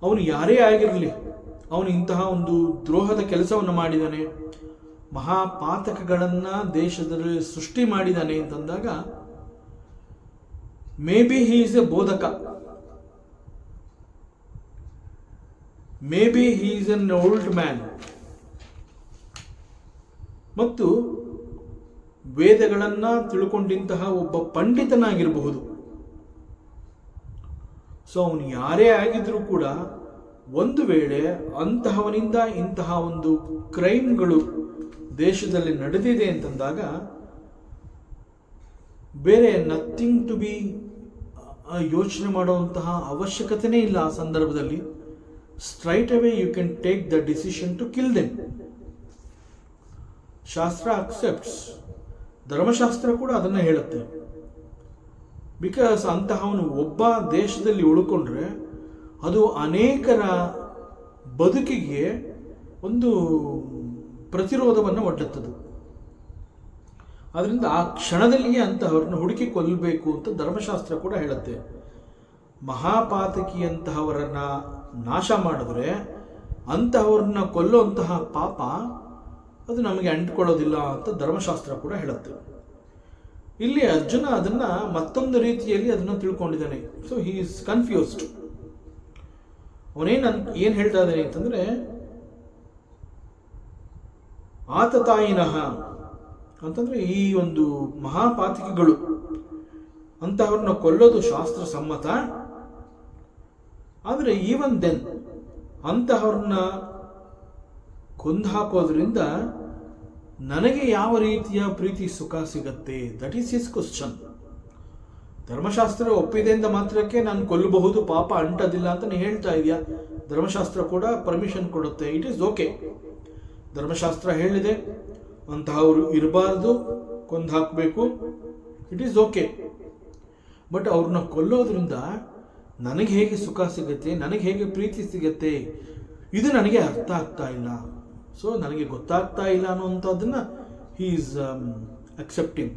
ಅವನು ಯಾರೇ ಆಗಿರಲಿ, ಅವನು ಇಂತಹ ಒಂದು ದ್ರೋಹದ ಕೆಲಸವನ್ನು ಮಾಡಿದ್ದಾನೆ, ಮಹಾಪಾತಕಗಳನ್ನು ದೇಶದಲ್ಲಿ ಸೃಷ್ಟಿ ಮಾಡಿದ್ದಾನೆ ಅಂತಂದಾಗ, maybe he is a ಬೋಧಕ, maybe he is an old man, ಮತ್ತು ವೇದಗಳನ್ನು ತಿಳ್ಕೊಂಡಿಂತಹ ಒಬ್ಬ ಪಂಡಿತನಾಗಿರಬಹುದು. ಸೊ ಅವನು ಯಾರೇ ಆಗಿದ್ರೂ ಕೂಡ ಒಂದು ವೇಳೆ ಅಂತಹವನಿಂದ ಇಂತಹ ಒಂದು ಕ್ರೈಮ್ಗಳು ದೇಶದಲ್ಲಿ ನಡೆದಿದೆ ಅಂತಂದಾಗ, ಬೇರೆ ನಥಿಂಗ್ ಟು ಬಿ ಯೋಚನೆ ಮಾಡುವಂತಹ ಅವಶ್ಯಕತೆನೇ ಇಲ್ಲ. ಆ ಸಂದರ್ಭದಲ್ಲಿ straight away you can take the decision to kill them. ಶಾಸ್ತ್ರ ಅಕ್ಸೆಪ್ಟ್ಸ್, ಧರ್ಮಶಾಸ್ತ್ರ ಕೂಡ ಅದನ್ನು ಹೇಳುತ್ತೆ. ಬಿಕಾಸ್ ಅಂತಹವನು ಒಬ್ಬ ದೇಶದಲ್ಲಿ ಉಳ್ಕೊಂಡ್ರೆ ಅದು ಅನೇಕರ ಬದುಕಿಗೆ ಒಂದು ಪ್ರತಿರೋಧವನ್ನು ಒಡ್ಡುತ್ತದೆ. ಅದರಿಂದ ಆ ಕ್ಷಣದಲ್ಲಿಯೇ ಅಂತಹವ್ರನ್ನ ಹುಡುಕಿ ಕೊಲ್ಲಬೇಕು ಅಂತ ಧರ್ಮಶಾಸ್ತ್ರ ಕೂಡ ಹೇಳುತ್ತೆ. ಮಹಾಪಾತಕಿಯಂತಹವರನ್ನ ನಾಶ ಮಾಡಿದ್ರೆ ಅಂತಹವ್ರನ್ನ ಕೊಲ್ಲುವಂತಹ ಪಾಪ ಅದು ನಮಗೆ ಅಂಟ್ಕೊಳ್ಳೋದಿಲ್ಲ ಅಂತ ಧರ್ಮಶಾಸ್ತ್ರ ಕೂಡ ಹೇಳುತ್ತೆ. ಇಲ್ಲಿ ಅರ್ಜುನ ಅದನ್ನ ಮತ್ತೊಂದು ರೀತಿಯಲ್ಲಿ ಅದನ್ನು ತಿಳ್ಕೊಂಡಿದ್ದಾನೆ. So he is confused. ಏನು ಹೇಳ್ತಾ ಇದ್ದಾನೆ ಅಂತಂದ್ರೆ, ಆತತಾಯಿನಃ ಅಂತಂದ್ರೆ ಈ ಒಂದು ಮಹಾಪಾತಕಿಗಳು ಅಂತಹವ್ರನ್ನ ಕೊಲ್ಲೋದು ಶಾಸ್ತ್ರ ಸಮ್ಮತ. ಆದರೆ ಈವನ್ ದೆನ್ ಅಂತಹವ್ರನ್ನ ಕೊಂದು ಹಾಕೋದ್ರಿಂದ ನನಗೆ ಯಾವ ರೀತಿಯ ಪ್ರೀತಿ ಸುಖ ಸಿಗತ್ತೆ? That is his question. ಧರ್ಮಶಾಸ್ತ್ರ ಒಪ್ಪಿದೆ ಅಂತ ಮಾತ್ರಕ್ಕೆ ನಾನು ಕೊಲ್ಲಬಹುದು, ಪಾಪ ಅಂಟೋದಿಲ್ಲ ಅಂತ ನೀನು ಹೇಳ್ತಾ ಇದೆಯಾ? ಧರ್ಮಶಾಸ್ತ್ರ ಕೂಡ ಪರ್ಮಿಷನ್ ಕೊಡುತ್ತೆ. It is okay. ಧರ್ಮಶಾಸ್ತ್ರ ಹೇಳಿದೆ ಅಂತಹವರು ಇರಬಾರ್ದು, ಕೊಂದು ಹಾಕಬೇಕು, ಇಟ್ ಈಸ್ ಓಕೆ. ಬಟ್ ಅವ್ರನ್ನ ಕೊಲ್ಲೋದ್ರಿಂದ ನನಗೆ ಹೇಗೆ ಸುಖ ಸಿಗುತ್ತೆ, ನನಗೆ ಹೇಗೆ ಪ್ರೀತಿ ಸಿಗತ್ತೆ, ಇದು ನನಗೆ ಅರ್ಥ ಆಗ್ತಾ ಇಲ್ಲ. ಸೊ ನನಗೆ ಗೊತ್ತಾಗ್ತಾ ಇಲ್ಲ ಅನ್ನುವಂಥದ್ದನ್ನು ಹಿ ಈಸ್ ಅಕ್ಸೆಪ್ಟಿಂಗ್.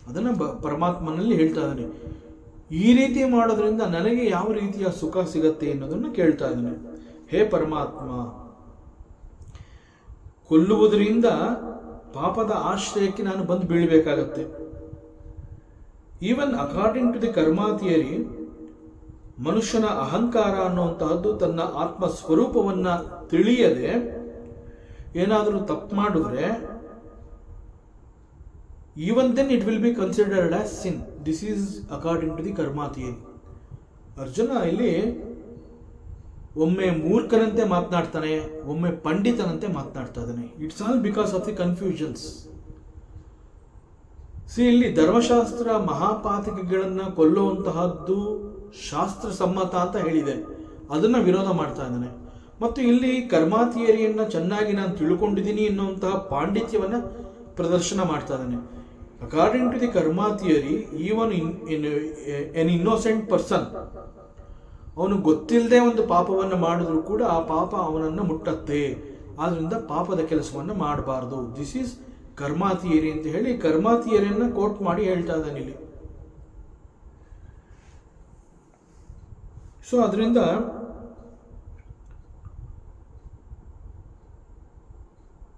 ಅದನ್ನು ಪರಮಾತ್ಮನಲ್ಲಿ ಹೇಳ್ತಾ ಇದ್ದಾನೆ. ಈ ರೀತಿ ಮಾಡೋದ್ರಿಂದ ನನಗೆ ಯಾವ ರೀತಿಯ ಸುಖ ಸಿಗತ್ತೆ ಅನ್ನೋದನ್ನು ಕೇಳ್ತಾ ಇದ್ದಾನೆ. ಹೇ ಪರಮಾತ್ಮ, ಕೊಲ್ಲುವುದರಿಂದ ಪಾಪದ ಆಶ್ರಯಕ್ಕೆ ನಾನು ಬಂದು ಬೀಳಬೇಕಾಗತ್ತೆ. Even according to the karma theory, ಮನುಷ್ಯನ ಅಹಂಕಾರ ಅನ್ನುವಂತಹದ್ದು ತನ್ನ ಆತ್ಮ ಸ್ವರೂಪವನ್ನ ತಿಳಿಯದೆ ಏನಾದರೂ ತಪ್ಪು ಮಾಡಿದ್ರೆ, even then it will be considered as sin. This is according to the karma theory. Arjuna ಇಲ್ಲಿ ಒಮ್ಮೆ ಮೂರ್ಖನಂತೆ ಮಾತನಾಡ್ತಾನೆ, ಒಮ್ಮೆ ಪಂಡಿತನಂತೆ ಮಾತನಾಡ್ತಾ ಇದ್ದಾನೆ. It's all because of the confusions. ಇಲ್ಲಿ ಧರ್ಮಶಾಸ್ತ್ರ ಮಹಾಪಾತಕಿಗಳನ್ನು ಕೊಲ್ಲುವಂತಹದ್ದು ಶಾಸ್ತ್ರ ಸಮ್ಮತ ಅಂತ ಹೇಳಿದೆ, ಅದನ್ನ ವಿರೋಧ ಮಾಡ್ತಾ ಇದ್ದಾನೆ. ಮತ್ತು ಇಲ್ಲಿ ಕರ್ಮ ಥಿಯರಿಯನ್ನು ಚೆನ್ನಾಗಿ ನಾನು ತಿಳ್ಕೊಂಡಿದ್ದೀನಿ ಎನ್ನುವಂತಹ ಪಾಂಡಿತ್ಯವನ್ನು ಪ್ರದರ್ಶನ ಮಾಡ್ತಾ ಇದ್ದಾನೆ. According to the karma theory, even N innocent person, ಅವನು ಗೊತ್ತಿಲ್ಲದೆ ಒಂದು ಪಾಪವನ್ನು ಮಾಡಿದ್ರು ಕೂಡ ಆ ಪಾಪ ಅವನನ್ನು ಮುಟ್ಟತ್ತೆ. ಆದ್ರಿಂದ ಪಾಪದ ಕೆಲಸವನ್ನು ಮಾಡಬಾರ್ದು. ದಿಸ್ ಈಸ್ ಕರ್ಮ ಥಿಯರಿ ಅಂತ ಹೇಳಿ ಕರ್ಮ ಥಿಯರಿಯನ್ನು ಕೋಟ್ ಮಾಡಿ ಹೇಳ್ತಾ ಇದ್ದಾನೆ ಇಲ್ಲಿ. ಸೊ ಅದರಿಂದ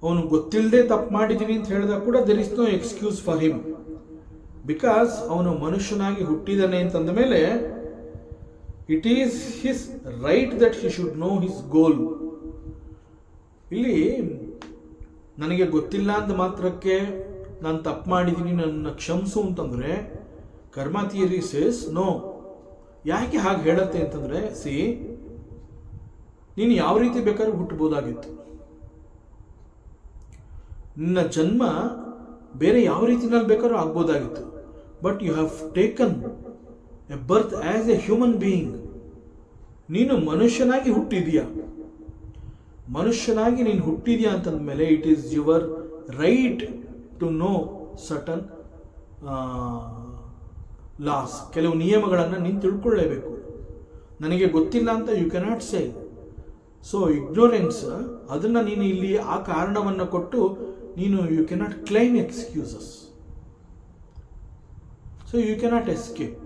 ಅವನು ಗೊತ್ತಿಲ್ಲದೆ ತಪ್ಪು ಮಾಡಿದ್ದೀನಿ ಅಂತ ಹೇಳಿದಾಗ ಕೂಡ there is no excuse for him. Because ಅವನು ಮನುಷ್ಯನಾಗಿ ಹುಟ್ಟಿದಾನೆ ಅಂತಂದ ಮೇಲೆ it is his right that he should know his goal. ಇಲ್ಲಿ ನನಗೆ ಗೊತ್ತಿಲ್ಲ ಅಂತ ಮಾತ್ರಕ್ಕೆ ನಾನು ತಪ್ಪು ಮಾಡಿದ್ದೀನಿ, ನನ್ನ ಕ್ಷಮಿಸು ಅಂತಂದರೆ ಕರ್ಮ ಥಿಯರಿ ಸೇಸ್ ನೋ. ಯಾಕೆ ಹಾಗೆ ಹೇಳತ್ತೆ ಅಂತಂದರೆ, ನೀನು ಯಾವ ರೀತಿ ಬೇಕಾದ್ರೂ ಹುಟ್ಟಬಹುದಾಗಿತ್ತು, ನಿನ್ನ ಜನ್ಮ ಬೇರೆ ಯಾವ ರೀತಿನಲ್ಲಿ ಬೇಕಾದ್ರೂ ಆಗ್ಬೋದಾಗಿತ್ತು. But you have taken a birth as a human being. ನೀನು ಮನುಷ್ಯನಾಗಿ ಹುಟ್ಟಿದೀಯ. ಮನುಷ್ಯನಾಗಿ ನೀನು ಹುಟ್ಟಿದ್ಯಾ ಅಂತಂದಮೇಲೆ it is your right to know certain laws, ಕೆಲವು ನಿಯಮಗಳನ್ನು ನೀನು ತಿಳ್ಕೊಳ್ಳೇಬೇಕು. ನನಗೆ ಗೊತ್ತಿಲ್ಲ ಅಂತ you cannot say. So ignorance, ಅದನ್ನು ನೀನು ಇಲ್ಲಿ ಆ ಕಾರಣವನ್ನು ಕೊಟ್ಟು ನೀನು you cannot claim excuses. So you cannot escape.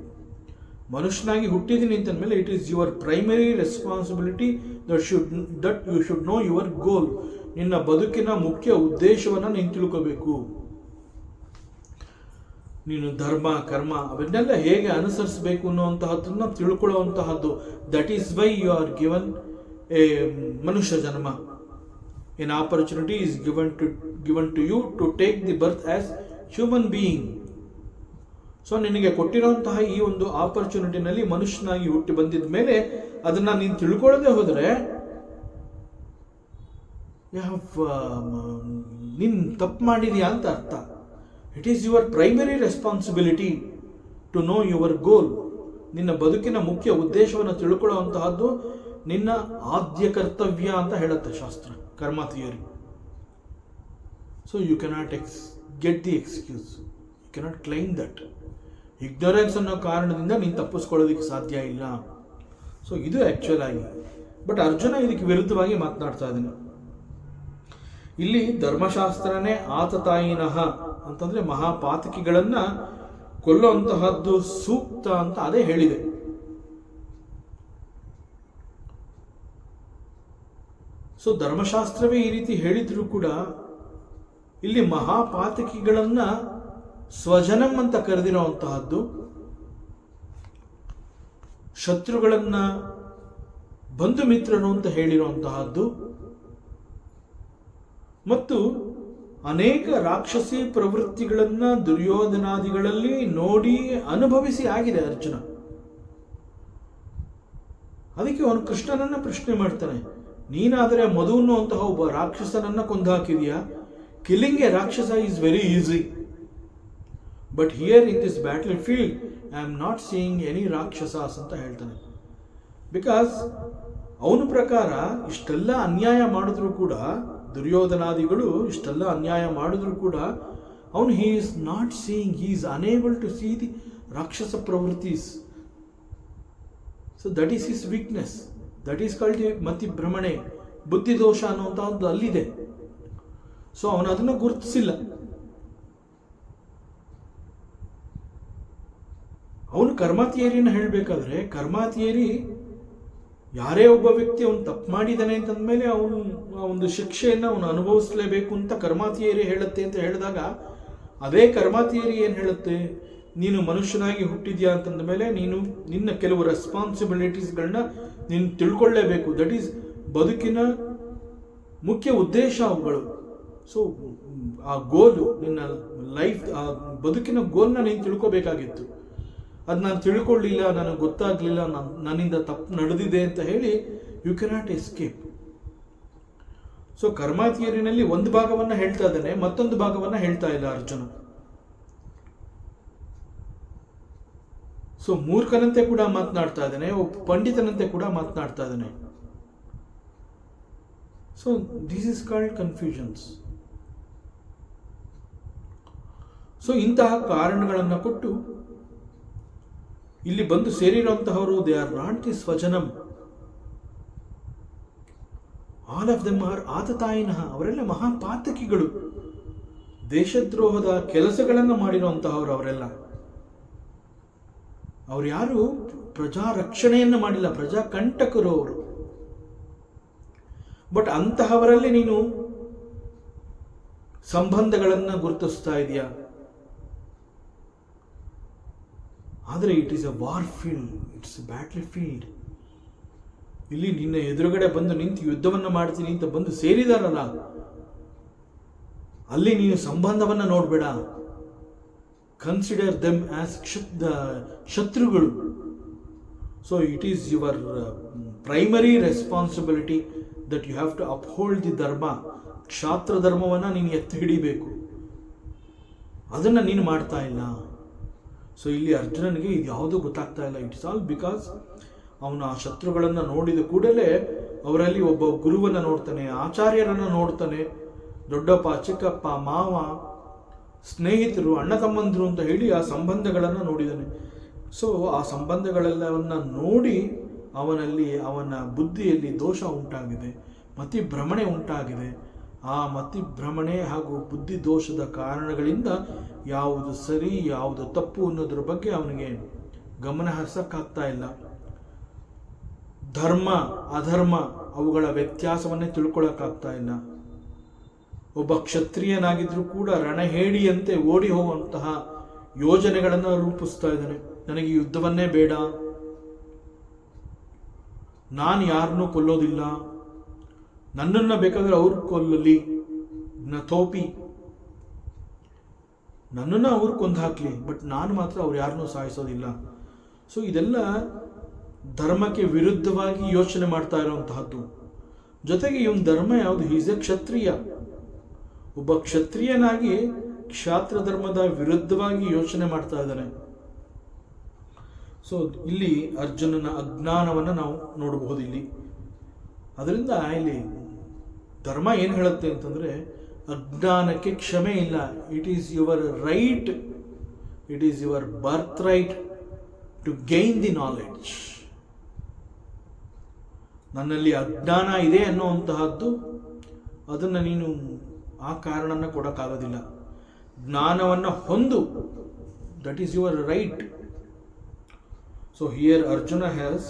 ಮನುಷ್ಯನಾಗಿ ಹುಟ್ಟಿದ್ದೀನಿ ಅಂತಂದಮೇಲೆ it is your primary responsibility that you should know your goal. ನಿನ್ನ ಬದುಕಿನ ಮುಖ್ಯ ಉದ್ದೇಶವನ್ನು ನೀನು ತಿಳ್ಕೋಬೇಕು. ನೀನು ಧರ್ಮ ಕರ್ಮ ಅವನ್ನೆಲ್ಲ ಹೇಗೆ ಅನುಸರಿಸಬೇಕು ಅನ್ನುವಂತಹದ್ದನ್ನು ತಿಳ್ಕೊಳ್ಳುವಂತಹದ್ದು. That is why you are given a ಮನುಷ್ಯ ಜನ್ಮ. An opportunity is given to you to take the birth as human being. So ನಿನಗೆ ಕೊಟ್ಟಿರುವಂತಹ ಈ ಒಂದು ಆಪರ್ಚುನಿಟಿನಲ್ಲಿ ಮನುಷ್ಯನಾಗಿ ಹುಟ್ಟಿ ಬಂದಿದ ಮೇಲೆ ಅದನ್ನು ನೀನು ತಿಳ್ಕೊಳ್ಳದೆ ಹೋದರೆ ನೀನು ತಪ್ಪು ಮಾಡಿದೀಯಾ ಅಂತ ಅರ್ಥ. It is your primary responsibility to know your goal. ನಿನ್ನ ಬದುಕಿನ ಮುಖ್ಯ ಉದ್ದೇಶವನ್ನು ತಿಳ್ಕೊಳ್ಳುವಂತಹದ್ದು ನಿನ್ನ ಆದ್ಯ ಕರ್ತವ್ಯ ಅಂತ ಹೇಳುತ್ತೆ ಶಾಸ್ತ್ರ, karma theory. So you cannot get the excuse, you cannot claim that. Ignorance ಅನ್ನೋ ಕಾರಣದಿಂದ ನೀನು ತಪ್ಪಿಸ್ಕೊಳ್ಳೋದಕ್ಕೆ ಸಾಧ್ಯ ಇಲ್ಲ. ಸೊ ಇದು ಆ್ಯಕ್ಚುಯಲ್ ಆಗಿ. ಬಟ್ ಅರ್ಜುನ ಇದಕ್ಕೆ ವಿರುದ್ಧವಾಗಿ ಮಾತನಾಡ್ತಾ ಇದ್ದಾನೆ. ಇಲ್ಲಿ ಧರ್ಮಶಾಸ್ತ್ರನೇ ಆತತಾಯಿನಃ ಅಂತಂದರೆ ಮಹಾಪಾತಕಿಗಳನ್ನು ಕೊಲ್ಲುವಂತಹದ್ದು ಸೂಕ್ತ ಅಂತ ಅದೇ ಹೇಳಿದೆ. ಸೊ ಧರ್ಮಶಾಸ್ತ್ರವೇ ಈ ರೀತಿ ಹೇಳಿದ್ರು ಕೂಡ ಇಲ್ಲಿ ಮಹಾಪಾತಕಿಗಳನ್ನು ಸ್ವಜನಂ ಅಂತ ಕರೆದಿರುವಂತಹದ್ದು, ಶತ್ರುಗಳನ್ನು ಬಂಧು ಮಿತ್ರರು ಅಂತ ಹೇಳಿರುವಂತಹದ್ದು, ಮತ್ತು ಅನೇಕ ರಾಕ್ಷಸಿ ಪ್ರವೃತ್ತಿಗಳನ್ನು ದುರ್ಯೋಧನಾದಿಗಳಲ್ಲಿ ನೋಡಿ ಅನುಭವಿಸಿ ಆಗಿದೆ ಅರ್ಜುನ. ಅದಕ್ಕೆ ಅವನು ಕೃಷ್ಣನನ್ನ ಪ್ರಶ್ನೆ ಮಾಡ್ತಾನೆ, ನೀನಾದರೆ ಮಧು ಅನ್ನುವಂತಹ ಒಬ್ಬ ರಾಕ್ಷಸನನ್ನ ಕೊಂದು ಹಾಕಿದೀಯಾ. Killing a rakshasa is very easy, but here in this battlefield I am not seeing any rakshasas ಅಂತ ಹೇಳ್ತಾನೆ. ಬಿಕಾಸ್ ಅವನ ಪ್ರಕಾರ ಇಷ್ಟೆಲ್ಲ ಅನ್ಯಾಯ ಮಾಡಿದ್ರು ಕೂಡ, ದುರ್ಯೋಧನಾದಿಗಳು ಇಷ್ಟೆಲ್ಲ ಅನ್ಯಾಯ ಮಾಡಿದ್ರು ಕೂಡ ಅವನು he is not seeing, he is unable to see the rakshasa ಪ್ರವೃತ್ತೀಸ್. So that is his weakness, that is called ಮತಿ ಭ್ರಮಣೆ, ಬುದ್ಧಿದೋಷ ಅನ್ನುವಂಥದ್ದು ಅಲ್ಲಿದೆ. ಸೊ ಅವನು ಅದನ್ನು ಗುರುತಿಸಿಲ್ಲ. ಅವನು ಕರ್ಮ ಥಿಯರಿನ ಹೇಳಬೇಕಾದ್ರೆ, ಕರ್ಮ ಥಿಯರಿ ಯಾರೇ ಒಬ್ಬ ವ್ಯಕ್ತಿ ಅವನು ತಪ್ಪು ಮಾಡಿದ್ದಾನೆ ಅಂತಂದಮೇಲೆ ಅವನು ಒಂದು ಶಿಕ್ಷೆಯನ್ನು ಅವನು ಅನುಭವಿಸಲೇಬೇಕು ಅಂತ ಕರ್ಮ ಥಿಯರಿ ಹೇಳುತ್ತೆ ಅಂತ ಹೇಳಿದಾಗ, ಅದೇ ಕರ್ಮ ಥಿಯರಿ ಏನು ಹೇಳುತ್ತೆ, ನೀನು ಮನುಷ್ಯನಾಗಿ ಹುಟ್ಟಿದ್ಯಾ ಅಂತಂದ ಮೇಲೆ ನೀನು ನಿನ್ನ ಕೆಲವು ರೆಸ್ಪಾನ್ಸಿಬಿಲಿಟೀಸ್ಗಳನ್ನ ನೀನು ತಿಳ್ಕೊಳ್ಳೇಬೇಕು. ದಟ್ ಈಸ್ ಬದುಕಿನ ಮುಖ್ಯ ಉದ್ದೇಶ ಅವುಗಳು. ಸೊ ಆ ಗೋಲು, ನಿನ್ನ ಲೈಫ್, ಆ ಬದುಕಿನ ಗೋಲ್ನ ನೀನು ತಿಳ್ಕೊಬೇಕಾಗಿತ್ತು. ಅದು ನಾನು ತಿಳ್ಕೊಳ್ಳಿಲ್ಲ, ನನಗೆ ಗೊತ್ತಾಗಲಿಲ್ಲ, ನನ್ನಿಂದ ತಪ್ಪು ನಡೆದಿದೆ ಅಂತ ಹೇಳಿ ಯು ಕೆನಾಟ್ ಎಸ್ಕೇಪ್. ಸೊ ಕರ್ಮ ಥಿಯರಿನಲ್ಲಿ ಒಂದು ಭಾಗವನ್ನು ಹೇಳ್ತಾ ಇದ್ದಾನೆ, ಮತ್ತೊಂದು ಭಾಗವನ್ನು ಹೇಳ್ತಾ ಇಲ್ಲ ಅರ್ಜುನ. ಸೊ ಮೂರ್ಖನಂತೆ ಕೂಡ ಮಾತನಾಡ್ತಾ ಇದ್ದಾನೆ, ಒಬ್ಬ ಪಂಡಿತನಂತೆ ಕೂಡ ಮಾತನಾಡ್ತಾ ಇದ್ದಾನೆ. So this is called confusions. So ಇಂತಹ ಕಾರಣಗಳನ್ನು ಕೊಟ್ಟು ಇಲ್ಲಿ ಬಂದು ಸೇರಿರುವಂತಹವರು ದೇ ಆರ್ ನಾಟ್ ದಿ ಸ್ವಜನಂ, ಆಲ್ ಆಫ್ ದೆಮ್ ಆರ್ ಆತತಾಯಿನಃ. ಅವರೆಲ್ಲ ಮಹಾಪಾತಕಿಗಳು, ದೇಶದ್ರೋಹದ ಕೆಲಸಗಳನ್ನು ಮಾಡಿರುವಂತಹವರು ಅವರೆಲ್ಲ. ಅವರು ಯಾರು ಪ್ರಜಾ ರಕ್ಷಣೆಯನ್ನು ಮಾಡಿಲ್ಲ, ಪ್ರಜಾ ಕಂಟಕರು ಅವರು. ಬಟ್ ಅಂತಹವರಲ್ಲಿ ನೀನು ಸಂಬಂಧಗಳನ್ನು ಗುರುತಿಸ್ತಾ ಇದೆಯಾ? ಆದರೆ it is a war field, it's A battle field. ಇಲ್ಲಿ ನಿನ್ನ ಎದುರುಗಡೆ ಬಂದು ನಿಂತು ಯುದ್ಧವನ್ನು ಮಾಡ್ತೀನಿ ಅಂತ ಬಂದು ಸೇರಿದಾರಲ್ಲ, ಅಲ್ಲಿ ನೀನು ಸಂಬಂಧವನ್ನು ನೋಡಬೇಡ. ಕನ್ಸಿಡರ್ ದೆಮ್ ಆಸ್ ಶತ್ರುಗಳು. So it is your primary responsibility that you have to uphold the dharma. ಕ್ಷಾತ್ರ ಧರ್ಮವನ್ನು ನೀನು ಎತ್ತಿ ಹಿಡಿಬೇಕು, ಅದನ್ನು ನೀನು ಮಾಡ್ತಾ ಇಲ್ಲ. ಸೊ ಇಲ್ಲಿ ಅರ್ಜುನನಿಗೆ ಇದು ಯಾವುದೂ ಗೊತ್ತಾಗ್ತಾ ಇಲ್ಲ. ಇಟ್ಸ್ ಆಲ್ ಬಿಕಾಸ್ ಅವನು ಆ ಶತ್ರುಗಳನ್ನು ನೋಡಿದ ಕೂಡಲೇ ಅವರಲ್ಲಿ ಒಬ್ಬ ಗುರುವನ್ನು ನೋಡ್ತಾನೆ, ಆಚಾರ್ಯರನ್ನು ನೋಡ್ತಾನೆ, ದೊಡ್ಡಪ್ಪ, ಚಿಕ್ಕಪ್ಪ, ಮಾವ, ಸ್ನೇಹಿತರು, ಅಣ್ಣ ತಮ್ಮಂದರು ಅಂತ ಹೇಳಿ ಆ ಸಂಬಂಧಗಳನ್ನು ನೋಡಿದ್ದಾನೆ. ಸೊ ಆ ಸಂಬಂಧಗಳೆಲ್ಲವನ್ನ ನೋಡಿ ಅವನ ಬುದ್ಧಿಯಲ್ಲಿ ದೋಷ ಉಂಟಾಗಿದೆ, ಮತಿಭ್ರಮಣೆ ಉಂಟಾಗಿದೆ. ಆ ಮತಿಭ್ರಮಣೆ ಹಾಗೂ ಬುದ್ಧಿ ದೋಷದ ಕಾರಣಗಳಿಂದ ಯಾವುದು ಸರಿ ಯಾವುದು ತಪ್ಪು ಅನ್ನೋದ್ರ ಬಗ್ಗೆ ಅವನಿಗೆ ಗಮನ ಹರಿಸಕ್ಕಾಗ್ತಾ ಇಲ್ಲ. ಧರ್ಮ ಅಧರ್ಮ ಅವುಗಳ ವ್ಯತ್ಯಾಸವನ್ನೇ ತಿಳ್ಕೊಳ್ಳೋಕ್ಕಾಗ್ತಾ ಇಲ್ಲ. ಒಬ್ಬ ಕ್ಷತ್ರಿಯನಾಗಿದ್ರೂ ಕೂಡ ರಣಹೇಡಿಯಂತೆ ಓಡಿ ಹೋಗುವಂತಹ ಯೋಜನೆಗಳನ್ನು ರೂಪಿಸ್ತಾ ಇದ್ದಾನೆ. ನನಗೆ ಯುದ್ಧವನ್ನೇ ಬೇಡ, ನಾನು ಯಾರನ್ನೂ ಕೊಲ್ಲೋದಿಲ್ಲ, ನನ್ನನ್ನು ಬೇಕಾದ್ರೆ ಅವ್ರು ಕೊಲ್ಲಲಿ, ತೋಪಿ ನನ್ನನ್ನು ಅವ್ರು ಕೊಂದು ಹಾಕಲಿ, ಬಟ್ ನಾನು ಮಾತ್ರ ಅವ್ರು ಯಾರನ್ನೂ ಸಾಯಿಸೋದಿಲ್ಲ. ಸೊ ಇದೆಲ್ಲ ಧರ್ಮಕ್ಕೆ ವಿರುದ್ಧವಾಗಿ ಯೋಚನೆ ಮಾಡ್ತಾ ಇರುವಂತಹದ್ದು. ಜೊತೆಗೆ ಇವನ್ ಧರ್ಮ ಯಾವುದು? ಈಸ್ ಎ ಕ್ಷತ್ರಿಯ. ಒಬ್ಬ ಕ್ಷತ್ರಿಯನಾಗಿ ಕ್ಷಾತ್ರ ಧರ್ಮದ ವಿರುದ್ಧವಾಗಿ ಯೋಚನೆ ಮಾಡ್ತಾ ಇದ್ದಾನೆ. ಸೊ ಇಲ್ಲಿ ಅರ್ಜುನನ ಅಜ್ಞಾನವನ್ನು ನಾವು ನೋಡಬಹುದು ಇಲ್ಲಿ. ಅದರಿಂದ ಇಲ್ಲಿ ಧರ್ಮ ಏನು ಹೇಳುತ್ತೆ ಅಂತಂದರೆ, ಅಜ್ಞಾನಕ್ಕೆ ಕ್ಷಮೆ ಇಲ್ಲ. It is your right, it is your birth right to gain the knowledge. ನನ್ನಲ್ಲಿ ಅಜ್ಞಾನ ಇದೆ ಅನ್ನುವಂತಹದ್ದು, ಅದನ್ನು ನೀನು ಆ ಕಾರಣನ ಕೊಡೋಕ್ಕಾಗೋದಿಲ್ಲ. ಜ್ಞಾನವನ್ನು ಹೊಂದು, that is your right. So here Arjuna has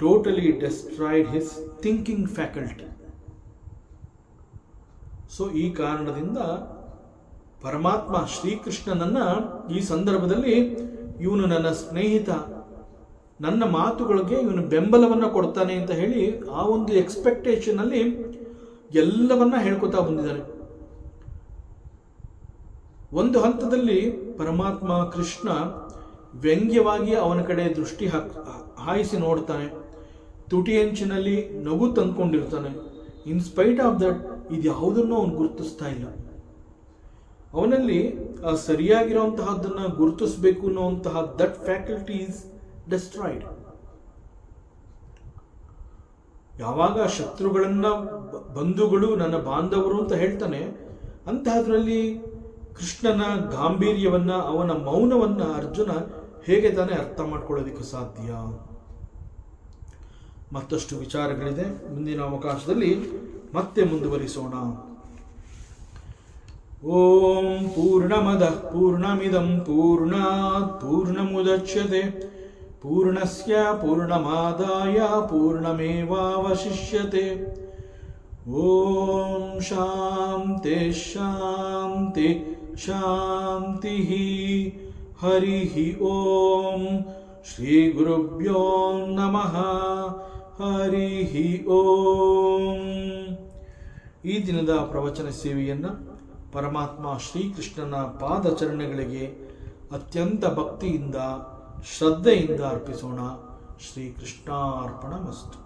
totally destroyed his thinking faculty. So ಈ ಕಾರಣದಿಂದ ಪರಮಾತ್ಮ ಶ್ರೀಕೃಷ್ಣನನ್ನ ಈ ಸಂದರ್ಭದಲ್ಲಿ ಇವನು ನನ್ನ ಸ್ನೇಹಿತ, ನನ್ನ ಮಾತುಗಳಿಗೆ ಇವನು ಬೆಂಬಲವನ್ನು ಕೊಡ್ತಾನೆ ಅಂತ ಹೇಳಿ ಆ ಒಂದು ಎಕ್ಸ್ಪೆಕ್ಟೇಷನ್ ಅಲ್ಲಿ ಎಲ್ಲವನ್ನ ಹೇಳ್ಕೊತಾ ಬಂದಿದ್ದಾನೆ. ಒಂದು ಹಂತದಲ್ಲಿ ಪರಮಾತ್ಮ ಕೃಷ್ಣ ವ್ಯಂಗ್ಯವಾಗಿ ಅವನ ಕಡೆ ದೃಷ್ಟಿ ಹಾಯಿಸಿ ನೋಡ್ತಾನೆ, ತುಟಿಯಂಚಿನಲ್ಲಿ ನಗು ತಂದ್ಕೊಂಡಿರ್ತಾನೆ. ಇನ್ ಸ್ಪೈಟ್ ಆಫ್ ದಟ್ ಇದು ಯಾವುದನ್ನು ಅವನು ಗುರುತಿಸ್ತಾ ಇಲ್ಲ. ಅವನಲ್ಲಿ ಆ ಸರಿಯಾಗಿರುವಂತಹದ್ದನ್ನು ಗುರುತಿಸಬೇಕು ಅನ್ನುವಂತಹ ದಟ್ ಫ್ಯಾಕಲ್ಟಿ ಈಸ್ ಡೆಸ್ಟ್ರಾಯ್ಡ್. ಯಾವಾಗ ಶತ್ರುಗಳನ್ನ ಬಂಧುಗಳು, ನನ್ನ ಬಾಂಧವರು ಅಂತ ಹೇಳ್ತಾನೆ, ಅಂತಹದ್ರಲ್ಲಿ ಕೃಷ್ಣನ ಗಾಂಭೀರ್ಯವನ್ನ, ಅವನ ಮೌನವನ್ನ ಅರ್ಜುನ ಹೇಗೆ ತಾನೇ ಅರ್ಥ ಮಾಡ್ಕೊಳ್ಳೋದಕ್ಕೆ ಸಾಧ್ಯ? ಮತ್ತಷ್ಟು ವಿಚಾರಗಳಿದೆ, ಮುಂದಿನ ಅವಕಾಶದಲ್ಲಿ ಮತ್ತೆ ಮುಂದುವರಿಸೋಣ. ಓಂ ಪೂರ್ಣಮದಃ ಪೂರ್ಣಮಿದಂ ಪೂರ್ಣಾತ್ ಪೂರ್ಣಮುದಚ್ಯತೆ ಪೂರ್ಣಸ್ಯ ಪೂರ್ಣಮಾದಾಯ ಪೂರ್ಣಮೇವಾವಶಿಷ್ಯತೆ. ಓಂ ಶಾಂತಿ ಶಾಂತಿ ಶಾಂತಿ. ಹರಿ ಓಂ. ಶ್ರೀ ಗುರುಭ್ಯೋ ನಮಃ. ಹರಿ ಓಂ. ಈ ದಿನದ ಪ್ರವಚನ ಸೇವೆಯನ್ನು ಪರಮಾತ್ಮ ಶ್ರೀಕೃಷ್ಣನ ಪಾದಚರಣೆಗಳಿಗೆ ಅತ್ಯಂತ ಭಕ್ತಿಯಿಂದ ಶ್ರದ್ಧೆಯಿಂದ ಅರ್ಪಿಸೋಣ. ಶ್ರೀಕೃಷ್ಣಾರ್ಪಣಮಸ್ತು.